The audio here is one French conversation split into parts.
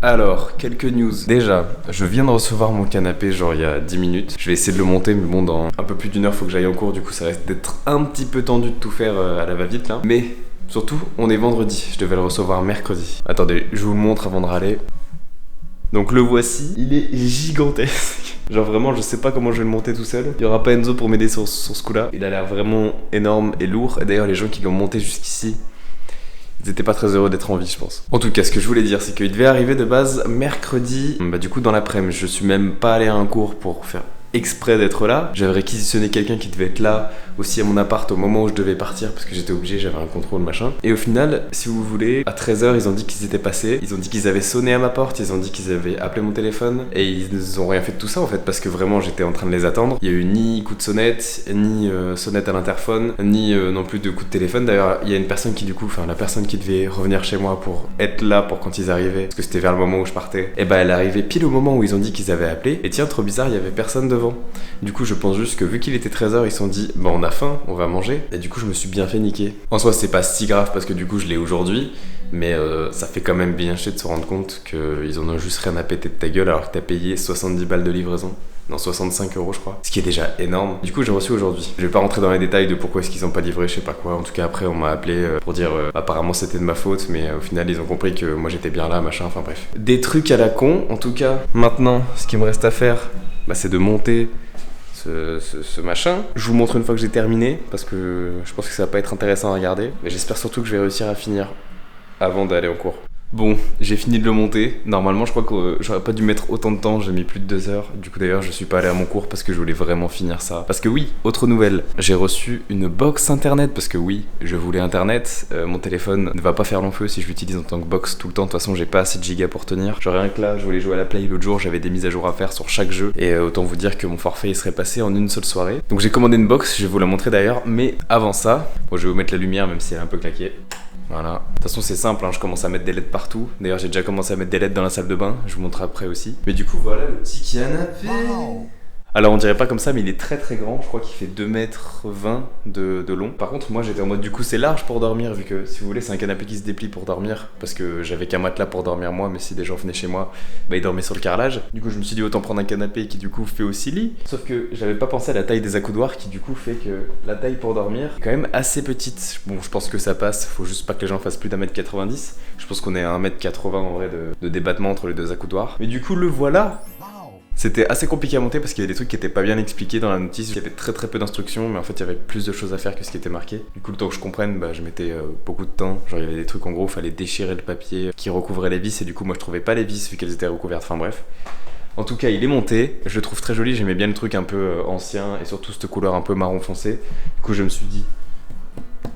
Alors, quelques news. Déjà, je viens de recevoir mon canapé genre il y a 10 minutes. Je vais essayer de le monter, mais bon, dans un peu plus d'une heure, faut que j'aille en cours. Du coup, ça risque d'être un petit peu tendu de tout faire à la va-vite là. Mais surtout, on est vendredi. Je devais le recevoir mercredi. Attendez, je vous le montre avant de râler. Donc le voici, il est gigantesque. Genre vraiment, je sais pas comment je vais le monter tout seul. Il y aura pas Enzo pour m'aider sur ce coup-là. Il a l'air vraiment énorme et lourd. Et d'ailleurs, les gens qui l'ont monté jusqu'ici, ils étaient pas très heureux d'être en vie, je pense. En tout cas, ce que je voulais dire, c'est qu'il devait arriver de base mercredi. Bah du coup, dans l'après-midi, je suis même pas allé à un cours pour faire exprès d'être là. J'avais réquisitionné quelqu'un qui devait être là aussi à mon appart au moment où je devais partir parce que j'étais obligé, j'avais un contrôle machin. Et au final, si vous voulez, à 13h, ils ont dit qu'ils étaient passés. Ils ont dit qu'ils avaient sonné à ma porte, ils ont dit qu'ils avaient appelé mon téléphone et ils ont rien fait de tout ça en fait parce que vraiment j'étais en train de les attendre. Il y a eu ni coup de sonnette, ni sonnette à l'interphone, ni non plus de coup de téléphone. D'ailleurs, il y a une personne qui du coup, enfin la personne qui devait revenir chez moi pour être là pour quand ils arrivaient, parce que c'était vers le moment où je partais. Et bah elle arrivait pile au moment où ils ont dit qu'ils avaient appelé. Et tiens, trop bizarre, il y avait personne devant. Du coup, je pense juste que vu qu'il était 13h, ils se sont dit bah on a faim, on va manger. Et du coup, je me suis bien fait niquer. En soi, c'est pas si grave parce que du coup, je l'ai aujourd'hui. Mais ça fait quand même bien chier de se rendre compte qu'ils en ont juste rien à péter de ta gueule alors que t'as payé 70 balles de livraison. Non, 65 € je crois. Ce qui est déjà énorme. Du coup, j'ai reçu aujourd'hui. Je vais pas rentrer dans les détails de pourquoi est-ce qu'ils ont pas livré, je sais pas quoi. En tout cas, après, on m'a appelé pour dire apparemment c'était de ma faute, mais au final, ils ont compris que moi j'étais bien là, machin, enfin bref. Des trucs à la con, en tout cas. Maintenant, ce qu'il me reste à faire, bah, c'est de monter ce machin. Je vous montre une fois que j'ai terminé, parce que je pense que ça va pas être intéressant à regarder. Mais j'espère surtout que je vais réussir à finir avant d'aller en cours. Bon, j'ai fini de le monter. Normalement, je crois que j'aurais pas dû mettre autant de temps. J'ai mis plus de 2 heures. Du coup, d'ailleurs, je suis pas allé à mon cours parce que je voulais vraiment finir ça. Parce que oui, autre nouvelle. J'ai reçu une box internet parce que oui, je voulais internet. Mon téléphone ne va pas faire long feu si je l'utilise en tant que box tout le temps. De toute façon, j'ai pas assez de gigas pour tenir. Genre rien que là, je voulais jouer à la Play l'autre jour. J'avais des mises à jour à faire sur chaque jeu. Et autant vous dire que mon forfait il serait passé en une seule soirée. Donc j'ai commandé une box. Je vais vous la montrer d'ailleurs. Mais avant ça, bon, je vais vous mettre la lumière même si elle est un peu claquée. Voilà. De toute façon, c'est simple, hein, je commence à mettre des LED partout. D'ailleurs, j'ai déjà commencé à mettre des LED dans la salle de bain. Je vous montre après aussi. Mais du coup, voilà le petit canapé. Wow. Alors, on dirait pas comme ça, mais il est très très grand. Je crois qu'il fait 2,20 m de long. Par contre, moi j'étais en mode, du coup, c'est large pour dormir, vu que si vous voulez, c'est un canapé qui se déplie pour dormir. Parce que j'avais qu'un matelas pour dormir moi, mais si des gens venaient chez moi, bah ils dormaient sur le carrelage. Du coup, je me suis dit, autant prendre un canapé qui du coup fait aussi lit. Sauf que j'avais pas pensé à la taille des accoudoirs qui du coup fait que la taille pour dormir est quand même assez petite. Bon, je pense que ça passe, faut juste pas que les gens fassent plus d'1,90 m. Je pense qu'on est à 1,80 m en vrai de débattement entre les deux accoudoirs. Mais du coup, le voilà. C'était assez compliqué à monter parce qu'il y avait des trucs qui étaient pas bien expliqués dans la notice. Il y avait très très peu d'instructions, mais en fait il y avait plus de choses à faire que ce qui était marqué. Du coup, le temps que je comprenne, bah, je mettais beaucoup de temps. Genre il y avait des trucs en gros, fallait déchirer le papier qui recouvrait les vis et du coup moi je trouvais pas les vis vu qu'elles étaient recouvertes. Enfin bref. En tout cas, il est monté. Je le trouve très joli. J'aimais bien le truc un peu ancien et surtout cette couleur un peu marron foncé. Du coup, je me suis dit,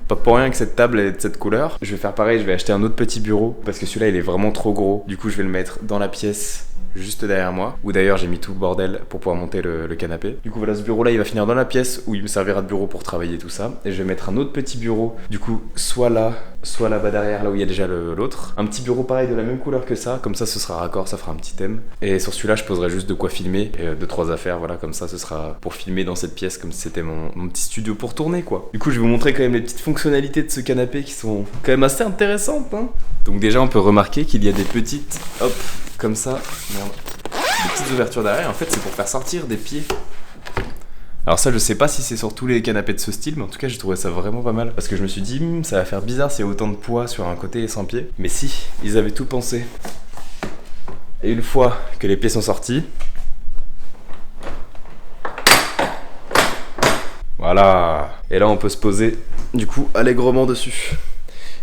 pas pour rien que cette table est de cette couleur. Je vais faire pareil. Je vais acheter un autre petit bureau parce que celui-là il est vraiment trop gros. Du coup, je vais le mettre dans la pièce juste derrière moi, où d'ailleurs j'ai mis tout le bordel pour pouvoir monter le canapé. Du coup voilà, ce bureau là il va finir dans la pièce où il me servira de bureau pour travailler tout ça. Et je vais mettre un autre petit bureau, du coup soit là-bas derrière, là où il y a déjà l'autre. Un petit bureau pareil de la même couleur que ça, comme ça ce sera raccord, ça fera un petit thème. Et sur celui-là je poserai juste de quoi filmer, et 2-3 affaires, voilà, comme ça ce sera pour filmer dans cette pièce, comme si c'était mon petit studio pour tourner quoi. Du coup je vais vous montrer quand même les petites fonctionnalités de ce canapé qui sont quand même assez intéressantes, hein. Donc déjà on peut remarquer qu'il y a des petites, hop, comme ça, merde, des petites ouvertures derrière, en fait c'est pour faire sortir des pieds. Alors ça je sais pas si c'est sur tous les canapés de ce style, mais en tout cas j'ai trouvé ça vraiment pas mal. Parce que je me suis dit, ça va faire bizarre s'il y a autant de poids sur un côté et sans pied. Mais si, ils avaient tout pensé. Et une fois que les pieds sont sortis, voilà. Et là on peut se poser du coup allègrement dessus.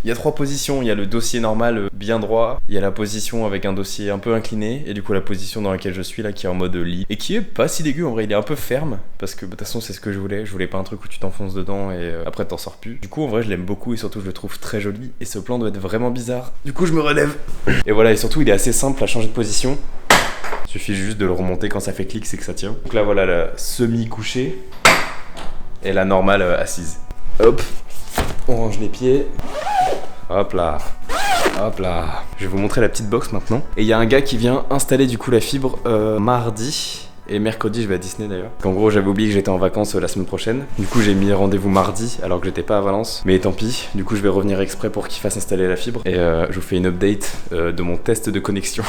Il y a 3 positions, il y a le dossier normal bien droit, il y a la position avec un dossier un peu incliné, et du coup la position dans laquelle je suis là qui est en mode lit, et qui est pas si dégueu en vrai, il est un peu ferme, parce que de toute façon c'est ce que je voulais pas un truc où tu t'enfonces dedans et après t'en sors plus. Du coup en vrai je l'aime beaucoup et surtout je le trouve très joli, et ce plan doit être vraiment bizarre. Du coup je me relève, et voilà, et surtout il est assez simple à changer de position. Il suffit juste de le remonter quand ça fait clic, c'est que ça tient. Donc là voilà la semi-couchée, et la normale assise. Hop, on range les pieds. Hop là, hop là. Je vais vous montrer la petite box maintenant. Et il y a un gars qui vient installer du coup la fibre mardi. Et mercredi, je vais à Disney d'ailleurs. En gros, j'avais oublié que j'étais en vacances la semaine prochaine. Du coup, j'ai mis rendez-vous mardi alors que j'étais pas à Valence. Mais tant pis. Du coup, je vais revenir exprès pour qu'il fasse installer la fibre. Et je vous fais une update de mon test de connexion.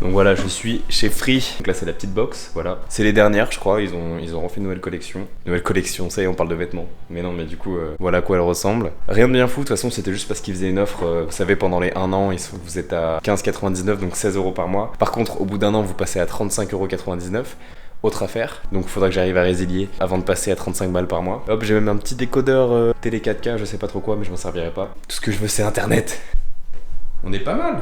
Donc voilà, je suis chez Free. Donc là, c'est la petite box, voilà. C'est les dernières, je crois. Ils ont refait une nouvelle collection. Nouvelle collection, ça y est, on parle de vêtements. Mais non, mais du coup, voilà à quoi elle ressemble. Rien de bien fou, de toute façon, c'était juste parce qu'ils faisaient une offre. Vous savez, pendant les 1 an, vous êtes à 15,99, donc 16 € par mois. Par contre, au bout d'un an, vous passez à 35,99 €. Autre affaire, donc il faudra que j'arrive à résilier avant de passer à 35 balles par mois. Hop, j'ai même un petit décodeur télé 4K, je sais pas trop quoi, mais je m'en servirai pas. Tout ce que je veux, c'est Internet. On est pas mal.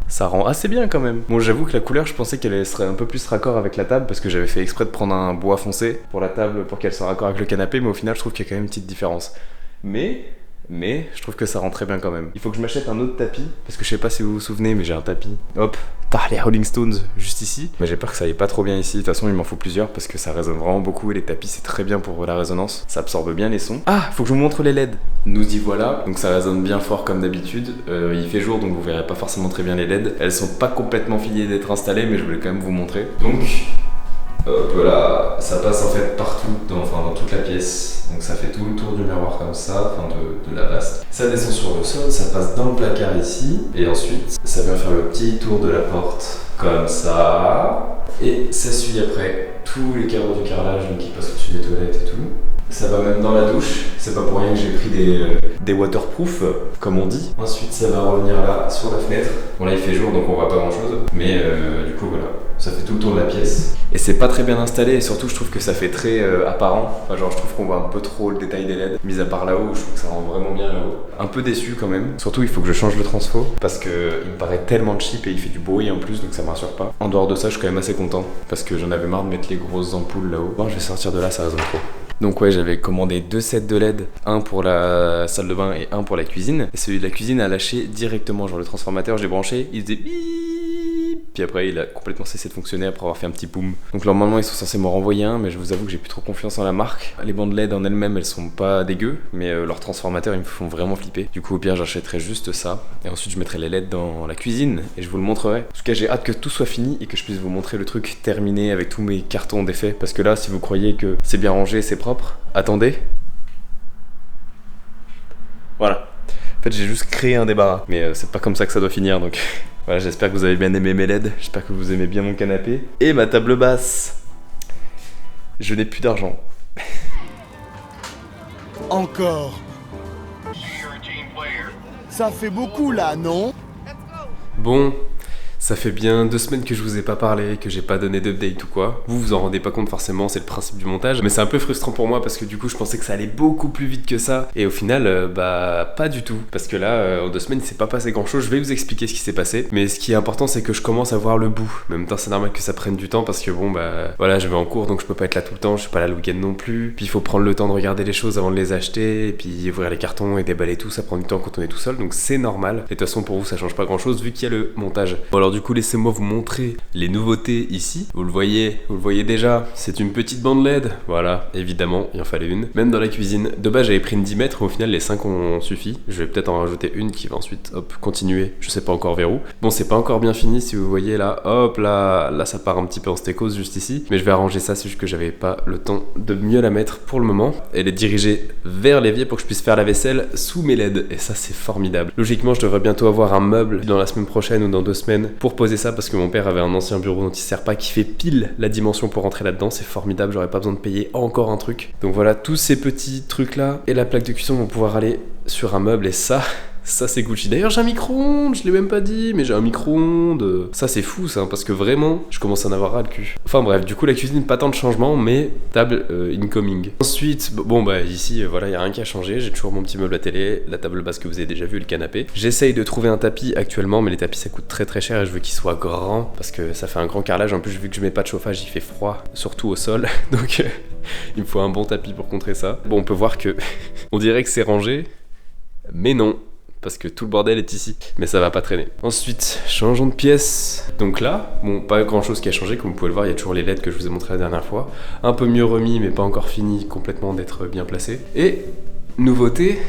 Ça rend assez bien quand même. Bon, j'avoue que la couleur, je pensais qu'elle serait un peu plus raccord avec la table parce que j'avais fait exprès de prendre un bois foncé pour la table pour qu'elle soit raccord avec le canapé, mais au final, je trouve qu'il y a quand même une petite différence. Mais je trouve que ça rend très bien quand même. Il faut que je m'achète un autre tapis parce que je sais pas si vous vous souvenez, mais j'ai un tapis. Hop, les Rolling Stones juste ici. Mais j'ai peur que ça aille pas trop bien ici. De toute façon, il m'en faut plusieurs parce que ça résonne vraiment beaucoup et les tapis c'est très bien pour la résonance. Ça absorbe bien les sons. Ah, faut que je vous montre les LED. Nous y voilà. Donc ça résonne bien fort comme d'habitude. Il fait jour donc vous verrez pas forcément très bien les LED. Elles sont pas complètement finies d'être installées, mais je voulais quand même vous montrer. Donc voilà, ça passe en fait partout, dans toute la pièce. Donc ça fait tout le tour du miroir comme ça, de la vasque. Ça descend sur le sol, ça passe dans le placard ici. Et ensuite, ça vient faire le petit tour de la porte, comme ça. Et ça suit après tous les carreaux du carrelage qui passent au-dessus des toilettes et tout. Ça va même dans la douche, c'est pas pour rien que j'ai pris des waterproof, comme on dit. Ensuite, ça va revenir là, sur la fenêtre. Bon là, il fait jour, donc on voit pas grand-chose. Mais du coup, voilà, ça fait tout le tour de la pièce. Et c'est pas très bien installé, et surtout, je trouve que ça fait très apparent. Enfin, genre, je trouve qu'on voit un peu trop le détail des LED. Mis à part là-haut, je trouve que ça rend vraiment bien là-haut. Un peu déçu quand même. Surtout, il faut que je change le transfo, parce que il me paraît tellement cheap et il fait du bruit en plus, donc ça me rassure pas. En dehors de ça, je suis quand même assez content, parce que j'en avais marre de mettre les grosses ampoules là-haut. Bon, je vais sortir de là, ça résonne trop. Donc ouais, j'avais commandé 2 sets de LED, un pour la salle de bain et un pour la cuisine. Et celui de la cuisine a lâché directement, genre le transformateur, j'ai branché, il faisait bip, puis après il a complètement cessé de fonctionner après avoir fait un petit boom. Donc normalement ils sont censés me renvoyer un, mais je vous avoue que j'ai plus trop confiance en la marque. Les bandes LED en elles-mêmes, elles sont pas dégueu, mais leurs transformateurs ils me font vraiment flipper. Du coup au pire j'achèterai juste ça, et ensuite je mettrai les LED dans la cuisine, et je vous le montrerai. En tout cas j'ai hâte que tout soit fini et que je puisse vous montrer le truc terminé avec tous mes cartons défaits, parce que là si vous croyez que c'est bien rangé, c'est propre, attendez. Voilà. En fait, j'ai juste créé un débarras. Mais c'est pas comme ça que ça doit finir, donc voilà, j'espère que vous avez bien aimé mes LED. J'espère que vous aimez bien mon canapé. Et ma table basse. Je n'ai plus d'argent. Encore. Ça fait beaucoup là, non? Bon. Ça fait bien 2 semaines que je vous ai pas parlé, que j'ai pas donné d'update ou quoi. Vous en rendez pas compte forcément, c'est le principe du montage. Mais c'est un peu frustrant pour moi parce que du coup je pensais que ça allait beaucoup plus vite que ça. Et au final, pas du tout. Parce que là, en 2 semaines il s'est pas passé grand chose. Je vais vous expliquer ce qui s'est passé. Mais ce qui est important c'est que je commence à voir le bout. En même temps c'est normal que ça prenne du temps parce que bon voilà, je vais en cours donc je peux pas être là tout le temps. Je suis pas là le week-end non plus. Puis il faut prendre le temps de regarder les choses avant de les acheter. Et puis ouvrir les cartons et déballer tout, ça prend du temps quand on est tout seul. Donc c'est normal. Et de toute façon pour vous ça change pas grand chose vu qu'il y a le montage. Bon alors du coup laissez-moi vous montrer les nouveautés ici. Vous le voyez déjà, c'est une petite bande LED. Voilà, évidemment, il en fallait une. Même dans la cuisine, de base j'avais pris une 10 mètres, au final les 5 ont suffi. Je vais peut-être en rajouter une qui va ensuite, hop, continuer. Je sais pas encore vers où. Bon, c'est pas encore bien fini si vous voyez là, hop, là ça part un petit peu en stécose juste ici. Mais je vais arranger ça, c'est juste que j'avais pas le temps de mieux la mettre pour le moment. Elle est dirigée vers l'évier pour que je puisse faire la vaisselle sous mes LED. Et ça, c'est formidable. Logiquement, je devrais bientôt avoir un meuble dans la semaine prochaine ou dans 2 semaines pour poser ça parce que mon père avait un ancien bureau dont il sert pas qui fait pile la dimension pour rentrer là-dedans. C'est formidable, j'aurais pas besoin de payer encore un truc. Donc voilà, tous ces petits trucs là et la plaque de cuisson vont pouvoir aller sur un meuble et ça c'est Gucci. D'ailleurs j'ai un micro-ondes, je l'ai même pas dit, mais j'ai un micro-ondes. Ça c'est fou ça, parce que vraiment, je commence à en avoir ras le cul. Enfin bref, du coup la cuisine, pas tant de changements, mais table incoming. Ensuite, ici, voilà, y a rien qui a changé. J'ai toujours mon petit meuble à télé, la table basse que vous avez déjà vu, le canapé. J'essaye de trouver un tapis actuellement, mais les tapis ça coûte très très cher et je veux qu'il soit grand, parce que ça fait un grand carrelage. En plus, vu que je mets pas de chauffage, il fait froid, surtout au sol. Donc il me faut un bon tapis pour contrer ça. Bon, on peut voir que on dirait que c'est rangé, mais non. Parce que tout le bordel est ici, mais ça va pas traîner. Ensuite, changeons de pièce. Donc là, bon, pas grand chose qui a changé, comme vous pouvez le voir, il y a toujours les LED que je vous ai montré la dernière fois. Un peu mieux remis, mais pas encore fini complètement d'être bien placé. Et, nouveauté,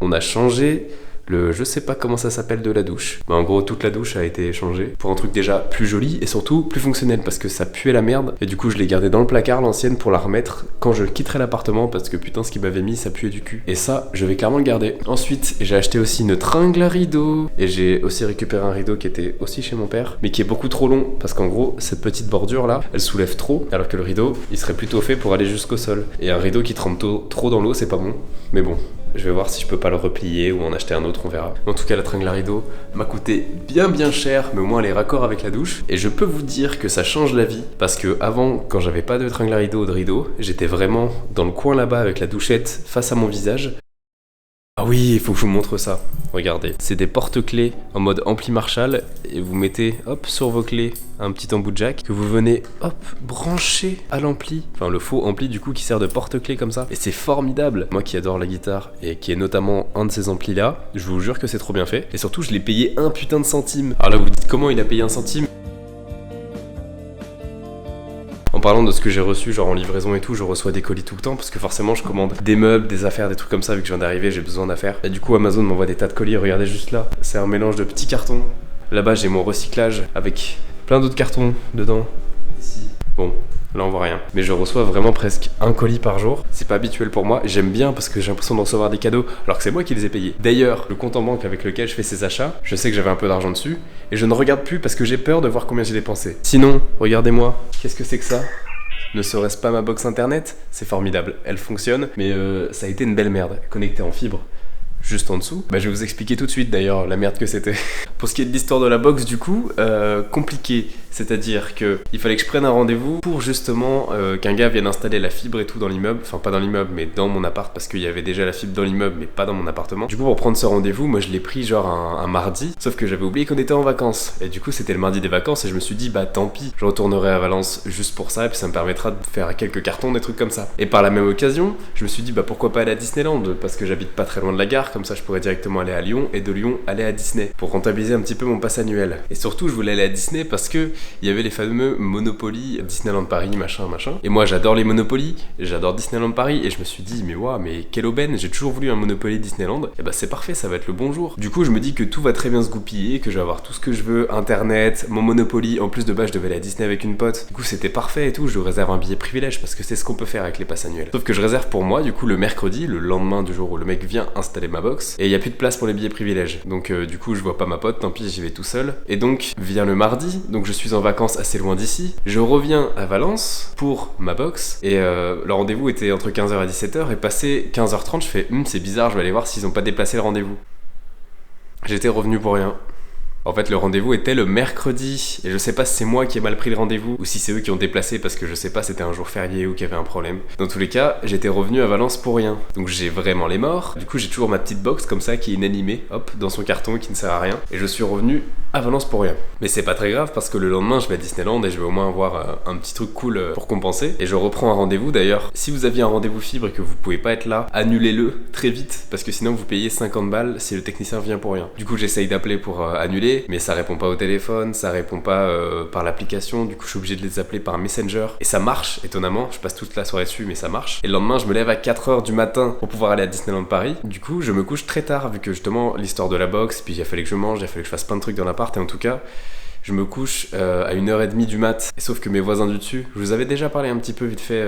on a changé je sais pas comment ça s'appelle de la douche. En gros, toute la douche a été changée pour un truc déjà plus joli et surtout plus fonctionnel parce que ça puait la merde. Et du coup, je l'ai gardé dans le placard, l'ancienne, pour la remettre quand je quitterai l'appartement parce que putain, ce qu'il m'avait mis, ça puait du cul. Et ça, je vais clairement le garder. Ensuite, j'ai acheté aussi une tringle à rideau et j'ai aussi récupéré un rideau qui était aussi chez mon père, mais qui est beaucoup trop long parce qu'en gros, cette petite bordure là, elle soulève trop, alors que le rideau, il serait plutôt fait pour aller jusqu'au sol. Et un rideau qui trempe trop dans l'eau, c'est pas bon. Mais bon, je vais voir si je peux pas le replier ou en acheter un autre, on verra. En tout cas, la tringle à rideau m'a coûté bien cher, mais au moins elle est raccord avec la douche. Et je peux vous dire que ça change la vie, parce que avant, quand j'avais pas de tringle à rideau ou de rideau, j'étais vraiment dans le coin là-bas avec la douchette face à mon visage. Ah oui, il faut que je vous montre ça. Regardez, c'est des porte-clés en mode ampli Marshall et vous mettez hop sur vos clés un petit embout de jack que vous venez hop brancher à l'ampli. Enfin le faux ampli du coup qui sert de porte-clés comme ça. Et c'est formidable. Moi qui adore la guitare et qui est notamment un de ces amplis là, je vous jure que c'est trop bien fait. Et surtout je l'ai payé un putain de centime. Alors là vous dites comment il a payé un centime? En parlant de ce que j'ai reçu, genre en livraison et tout, je reçois des colis tout le temps parce que forcément je commande des meubles, des affaires, des trucs comme ça vu que je viens d'arriver, j'ai besoin d'affaires. Et du coup Amazon m'envoie des tas de colis, regardez juste là, c'est un mélange de petits cartons. Là-bas j'ai mon recyclage avec plein d'autres cartons dedans. Ici. Bon, là on voit rien. Mais je reçois vraiment presque un colis par jour. C'est pas habituel pour moi. J'aime bien parce que j'ai l'impression de recevoir des cadeaux alors que c'est moi qui les ai payés. D'ailleurs, le compte en banque avec lequel je fais ces achats, je sais que j'avais un peu d'argent dessus et je ne regarde plus parce que j'ai peur de voir combien j'ai dépensé. Sinon, regardez-moi, qu'est-ce que c'est que ça ? Ne serait-ce pas ma box internet? C'est formidable, elle fonctionne, mais ça a été une belle merde, connectée en fibre. Juste en dessous. Je vais vous expliquer tout de suite d'ailleurs la merde que c'était. Pour ce qui est de l'histoire de la box du coup, compliqué. C'est-à-dire que il fallait que je prenne un rendez-vous pour justement qu'un gars vienne installer la fibre et tout dans l'immeuble. Enfin pas dans l'immeuble mais dans mon appart parce qu'il y avait déjà la fibre dans l'immeuble mais pas dans mon appartement. Du coup pour prendre ce rendez-vous, moi je l'ai pris genre un mardi. Sauf que j'avais oublié qu'on était en vacances. Et du coup c'était le mardi des vacances et je me suis dit tant pis, je retournerai à Valence juste pour ça et puis ça me permettra de faire quelques cartons, des trucs comme ça. Et par la même occasion, je me suis dit pourquoi pas aller à Disneyland parce que j'habite pas très loin de la gare. Comme ça je pourrais directement aller à Lyon et de Lyon aller à Disney pour rentabiliser un petit peu mon pass annuel. Et surtout je voulais aller à Disney parce que il y avait les fameux Monopoly Disneyland Paris machin. Et moi j'adore les Monopoly, j'adore Disneyland Paris et je me suis dit mais quelle aubaine, j'ai toujours voulu un Monopoly Disneyland. Et c'est parfait, ça va être le bon jour. Du coup je me dis que tout va très bien se goupiller, que je vais avoir tout ce que je veux, internet, mon Monopoly, en plus de je devais aller à Disney avec une pote. Du coup c'était parfait et tout, je réserve un billet privilège parce que c'est ce qu'on peut faire avec les passes annuels. Sauf que je réserve pour moi du coup le mercredi, le lendemain du jour où le mec vient installer ma box. Et il n'y a plus de place pour les billets privilèges. Donc du coup je vois pas ma pote, tant pis j'y vais tout seul. Et donc vient le mardi, donc je suis en vacances assez loin d'ici. Je reviens à Valence pour ma box. Et le rendez-vous était entre 15h et 17h. Et passé 15h30 je fais c'est bizarre, je vais aller voir s'ils ont pas déplacé le rendez-vous. J'étais revenu pour rien. En fait, le rendez-vous était le mercredi, et je sais pas si c'est moi qui ai mal pris le rendez-vous, ou si c'est eux qui ont déplacé parce que je sais pas, c'était un jour férié ou qu'il y avait un problème. Dans tous les cas, j'étais revenu à Valence pour rien. Donc j'ai vraiment les morts. Du coup, j'ai toujours ma petite box comme ça qui est inanimée, hop, dans son carton qui ne sert à rien. Et je suis revenu à Valence pour rien. Mais c'est pas très grave parce que le lendemain, je vais à Disneyland et je vais au moins avoir un petit truc cool pour compenser. Et je reprends un rendez-vous d'ailleurs. Si vous aviez un rendez-vous fibre et que vous pouvez pas être là, annulez-le très vite parce que sinon vous payez 50 balles si le technicien vient pour rien. Du coup, j'essaye d'appeler pour annuler. Mais ça répond pas au téléphone, ça répond pas par l'application, du coup je suis obligé de les appeler par Messenger. Et ça marche, étonnamment, je passe toute la soirée dessus, mais ça marche. Et le lendemain, je me lève à 4h du matin pour pouvoir aller à Disneyland Paris. Du coup, je me couche très tard, vu que justement, l'histoire de la box, puis il a fallu que je mange, il a fallu que je fasse plein de trucs dans l'appart, et en tout cas, je me couche à 1h30 du mat. Et sauf que mes voisins du dessus, je vous avais déjà parlé un petit peu vite fait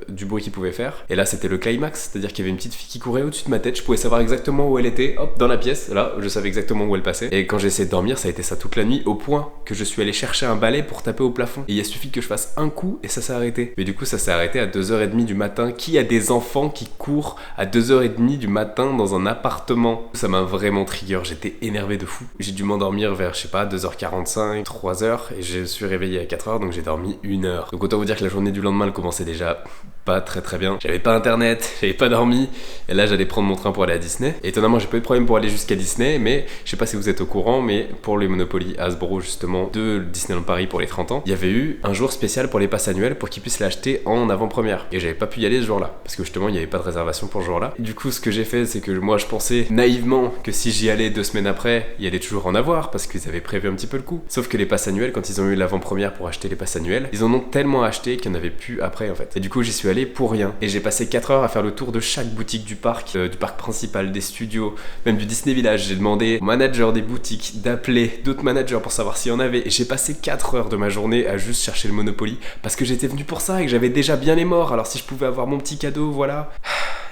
du bruit qu'ils pouvaient faire. Et là, c'était le climax, c'est-à-dire qu'il y avait une petite fille qui courait au-dessus de ma tête. Je pouvais savoir exactement où elle était, hop, dans la pièce. Là, je savais exactement où elle passait. Et quand j'ai essayé de dormir, ça a été ça toute la nuit, au point que je suis allé chercher un balai pour taper au plafond. Et il a suffi que je fasse un coup et ça s'est arrêté. Mais du coup, ça s'est arrêté à 2h30 du matin. Qui a des enfants qui courent à 2h30 du matin dans un appartement? Ça m'a vraiment trigger, j'étais énervé de fou. J'ai dû m'endormir vers, je sais pas, 2h45, 3h. Et je suis réveillé à 4h, donc j'ai dormi 1h. Donc autant vous dire que la journée du lendemain, elle commençait déjà pas très bien. J'avais pas internet, j'avais pas dormi, et là j'allais prendre mon train pour aller à Disney. Et étonnamment, j'ai pas eu de problème pour aller jusqu'à Disney, mais je sais pas si vous êtes au courant, mais pour les Monopoly Hasbro justement de Disneyland Paris pour les 30 ans, il y avait eu un jour spécial pour les passes annuelles pour qu'ils puissent l'acheter en avant-première. Et j'avais pas pu y aller ce jour-là, parce que justement il y avait pas de réservation pour ce jour-là. Du coup, ce que j'ai fait, c'est que moi je pensais naïvement que si j'y allais 2 semaines après, il y allait toujours en avoir, parce qu'ils avaient prévu un petit peu le coup. Sauf que les passes annuelles, quand ils ont eu l'avant-première pour acheter les passes annuelles, ils en ont tellement acheté qu'il n'y en avait plus après en fait. Et du coup j'y suis allé pour rien. Et j'ai passé 4 heures à faire le tour de chaque boutique du parc principal, des studios, même du Disney Village. J'ai demandé aux managers des boutiques d'appeler d'autres managers pour savoir s'il y en avait. Et j'ai passé 4 heures de ma journée à juste chercher le Monopoly parce que j'étais venu pour ça et que j'avais déjà bien les morts. Alors si je pouvais avoir mon petit cadeau, voilà.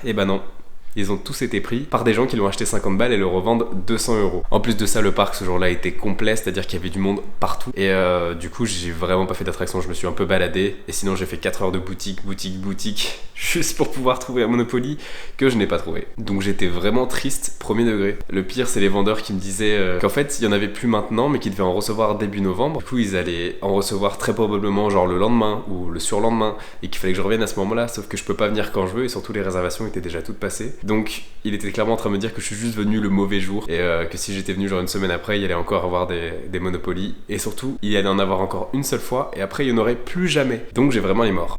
Et bah non. Ils ont tous été pris par des gens qui l'ont acheté 50 balles et le revendent 200 €. En plus de ça, le parc ce jour-là était complet, c'est-à-dire qu'il y avait du monde partout. Et du coup, j'ai vraiment pas fait d'attraction, je me suis un peu baladé. Et sinon, j'ai fait 4 heures de boutique, juste pour pouvoir trouver un Monopoly que je n'ai pas trouvé. Donc j'étais vraiment triste, premier degré. Le pire, c'est les vendeurs qui me disaient qu'en fait, il y en avait plus maintenant, mais qu'ils devaient en recevoir début novembre. Du coup, ils allaient en recevoir très probablement genre le lendemain ou le surlendemain et qu'il fallait que je revienne à ce moment-là, sauf que je peux pas venir quand je veux et surtout les réservations étaient déjà toutes passées. Donc il était clairement en train de me dire que je suis juste venu le mauvais jour et que si j'étais venu genre une semaine après, il y allait encore avoir des Monopoly et surtout il y allait en avoir encore une seule fois et après il n'y en aurait plus jamais. Donc j'ai vraiment les morts.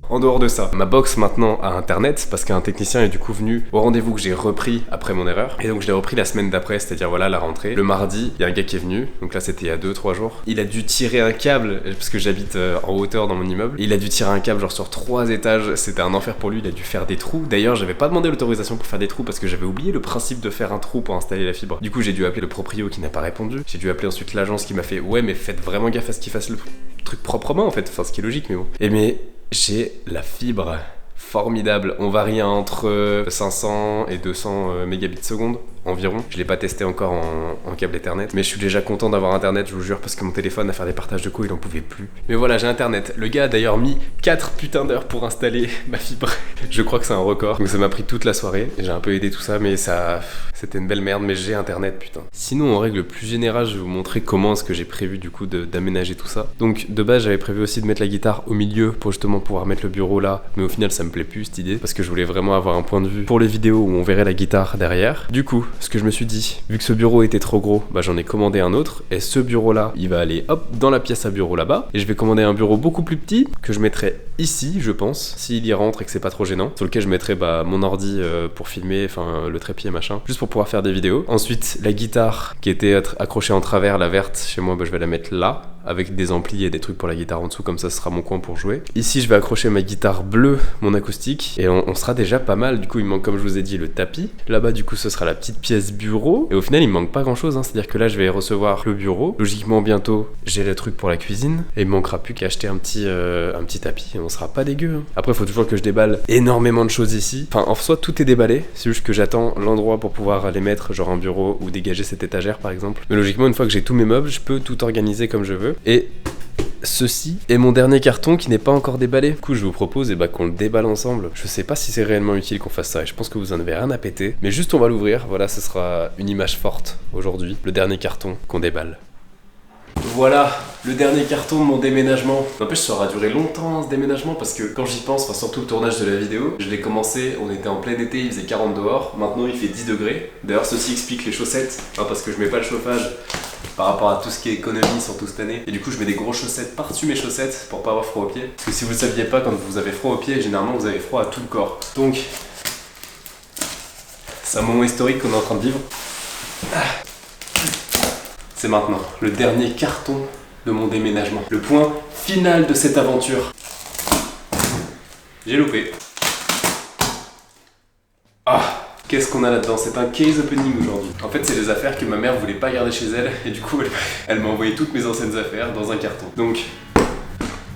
En dehors de ça, ma box maintenant a internet parce qu'un technicien est du coup venu au rendez-vous que j'ai repris après mon erreur. Et donc je l'ai repris la semaine d'après, c'est-à-dire voilà la rentrée. Le mardi, il y a un gars qui est venu, donc là c'était il y a 2-3 jours. Il a dû tirer un câble, parce que j'habite en hauteur dans mon immeuble. Il a dû tirer un câble genre sur 3 étages, c'était un enfer pour lui, il a dû faire des trous. D'ailleurs j'avais pas demandé l'autorisation pour faire des trous parce que j'avais oublié le principe de faire un trou pour installer la fibre. Du coup j'ai dû appeler le proprio qui n'a pas répondu. J'ai dû appeler ensuite l'agence qui m'a fait ouais mais faites vraiment gaffe à ce qu'il fasse le truc proprement en fait, enfin ce qui est logique mais bon. Et mais j'ai la fibre formidable, on varie entre 500 et 200 mégabits seconde environ. Je l'ai pas testé encore en câble Ethernet, mais je suis déjà content d'avoir internet, je vous jure, parce que mon téléphone à faire des partages de coups il en pouvait plus. Mais voilà, j'ai internet. Le gars a d'ailleurs mis 4 putains d'heures pour installer ma fibre. Je crois que c'est un record. Donc ça m'a pris toute la soirée. J'ai un peu aidé tout ça, mais ça, c'était une belle merde, mais j'ai internet, putain. Sinon, en règle plus générale, je vais vous montrer comment est-ce que j'ai prévu du coup d'aménager tout ça. Donc de base, j'avais prévu aussi de mettre la guitare au milieu pour justement pouvoir mettre le bureau là, mais au final ça me plaît plus cette idée, parce que je voulais vraiment avoir un point de vue pour les vidéos où on verrait la guitare derrière. Du coup, ce que je me suis dit, vu que ce bureau était trop gros, bah j'en ai commandé un autre, et ce bureau là, il va aller hop dans la pièce à bureau là-bas, et je vais commander un bureau beaucoup plus petit, que je mettrai ici, je pense, s'il y rentre et que c'est pas trop gênant, sur lequel je mettrai bah mon ordi pour filmer, enfin le trépied machin, juste pour pouvoir faire des vidéos. Ensuite, la guitare qui était accrochée en travers, la verte, chez moi, bah je vais la mettre là, avec des amplis et des trucs pour la guitare en dessous, comme ça ce sera mon coin pour jouer. Ici je vais accrocher ma guitare bleue, mon acoustique, et on sera déjà pas mal. Du coup il me manque, comme je vous ai dit, le tapis. Là-bas du coup ce sera la petite pièce bureau, et au final il me manque pas grand chose, hein. C'est-à-dire que là je vais recevoir le bureau, logiquement bientôt j'ai le truc pour la cuisine, et il me manquera plus qu'à acheter un petit tapis, et on sera pas dégueu, hein. Après faut toujours que je déballe énormément de choses ici, enfin en soi tout est déballé, c'est juste que j'attends l'endroit pour pouvoir les mettre, genre un bureau ou dégager cette étagère par exemple. Mais logiquement une fois que j'ai tous mes meubles, je peux tout organiser comme je veux. Et ceci est mon dernier carton qui n'est pas encore déballé. Du coup, je vous propose qu'on le déballe ensemble. Je sais pas si c'est réellement utile qu'on fasse ça, et je pense que vous en avez rien à péter. Mais juste, on va l'ouvrir. Voilà, ce sera une image forte aujourd'hui. Le dernier carton qu'on déballe. Voilà, le dernier carton de mon déménagement. N'empêche, ça aura duré longtemps ce déménagement parce que quand j'y pense, enfin surtout le tournage de la vidéo, je l'ai commencé, on était en plein été, il faisait 40 dehors, maintenant il fait 10 degrés. D'ailleurs, ceci explique les chaussettes, parce que je mets pas le chauffage par rapport à tout ce qui est économie, surtout cette année. Et du coup, je mets des grosses chaussettes par-dessus mes chaussettes pour pas avoir froid aux pieds. Parce que si vous le saviez pas, quand vous avez froid aux pieds, généralement vous avez froid à tout le corps. Donc, c'est un moment historique qu'on est en train de vivre. C'est maintenant, le dernier carton de mon déménagement. Le point final de cette aventure. J'ai loupé. Ah, qu'est-ce qu'on a là-dedans? C'est un case opening aujourd'hui. En fait, c'est des affaires que ma mère voulait pas garder chez elle, et du coup, elle m'a envoyé toutes mes anciennes affaires dans un carton. Donc,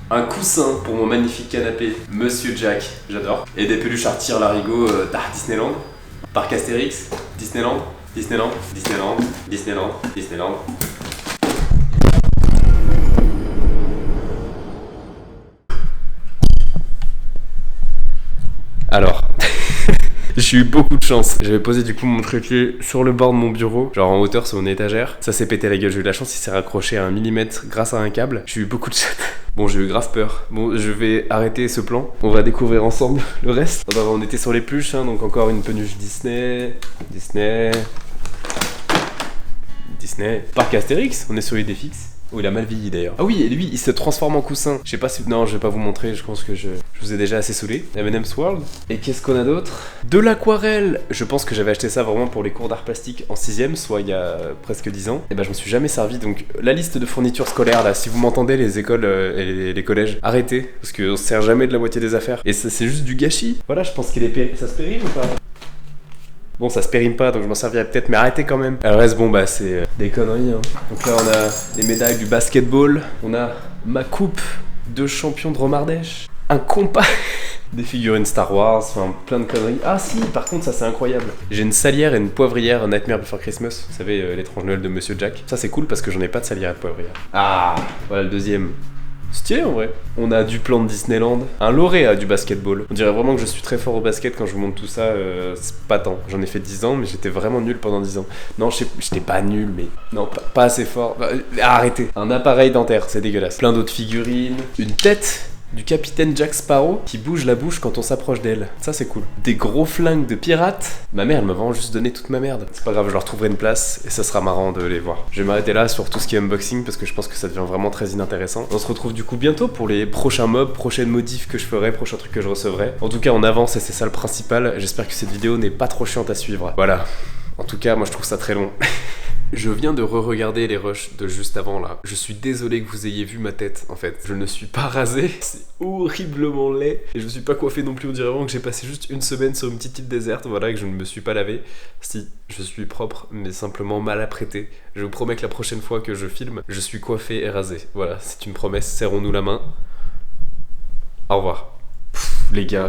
un coussin pour mon magnifique canapé, Monsieur Jack, j'adore. Et des peluches à tire larigot Disneyland, Parc Astérix, Disneyland. Disneyland, Disneyland, Disneyland, Disneyland. Alors, j'ai eu beaucoup de chance. J'avais posé du coup mon trépied sur le bord de mon bureau, genre en hauteur sur mon étagère. Ça s'est pété la gueule, j'ai eu la chance, il s'est raccroché à 1 millimètre grâce à un câble. J'ai eu beaucoup de chance. Bon, j'ai eu grave peur. Bon, je vais arrêter ce plan. On va découvrir ensemble le reste. On était sur les pluches, hein, donc encore une peluche Disney. Disney. Parc Astérix, on est sur l'idée fixe. Oh, il a mal vieilli d'ailleurs. Ah oui, et lui, il se transforme en coussin. Je sais pas si... Non, je vais pas vous montrer, je pense que je vous ai déjà assez saoulé. M&M's World. Et qu'est-ce qu'on a d'autre? De l'aquarelle. Je pense que j'avais acheté ça vraiment pour les cours d'art plastique en 6ème, soit il y a presque 10 ans. Et ben, je m'en suis jamais servi. Donc, la liste de fournitures scolaires, là, si vous m'entendez, les écoles et les collèges, arrêtez. Parce qu'on se sert jamais de la moitié des affaires. Et ça, c'est juste du gâchis. Voilà, je pense qu'il est ça se périme ou pas? Bon, ça se périme pas, donc je m'en servirai peut-être, mais arrêtez quand même. Le reste, bon, bah, c'est des conneries. Hein. Donc là, on a les médailles du basketball. On a ma coupe de champion de Romardèche. Un compas. Des figurines Star Wars, enfin, plein de conneries. Ah si, par contre, ça, c'est incroyable. J'ai une salière et une poivrière Nightmare Before Christmas. Vous savez, l'étrange Noël de Monsieur Jack. Ça, c'est cool parce que j'en ai pas de salière et de poivrière. Ah, voilà le deuxième. Stylé en vrai. On a du plan de Disneyland, un lauréat du basketball. On dirait vraiment que je suis très fort au basket quand je vous montre tout ça. C'est pas tant. J'en ai fait 10 ans, mais j'étais vraiment nul pendant 10 ans. Non, j'étais pas nul, mais non, pas assez fort. Arrêtez. Un appareil dentaire, c'est dégueulasse. Plein d'autres figurines. Une tête du capitaine Jack Sparrow qui bouge la bouche quand on s'approche d'elle. Ça, c'est cool. Des gros flingues de pirates. Ma mère, elle m'a vraiment juste donné toute ma merde. C'est pas grave, je leur trouverai une place et ça sera marrant de les voir. Je vais m'arrêter là sur tout ce qui est unboxing parce que je pense que ça devient vraiment très inintéressant. On se retrouve du coup bientôt pour les prochains mobs, prochaines modifs que je ferai, prochains trucs que je recevrai. En tout cas, on avance et c'est ça le principal. J'espère que cette vidéo n'est pas trop chiante à suivre. Voilà. En tout cas, moi je trouve ça très long. Je viens de re-regarder les rushs de juste avant là. Je suis désolé que vous ayez vu ma tête en fait. Je ne suis pas rasé, c'est horriblement laid. Et je me suis pas coiffé non plus, on dirait vraiment que j'ai passé juste une semaine sur une petite île déserte, voilà, et que je ne me suis pas lavé. Si, je suis propre, mais simplement mal apprêté. Je vous promets que la prochaine fois que je filme, je suis coiffé et rasé. Voilà, c'est une promesse, serrons-nous la main. Au revoir. Les gars...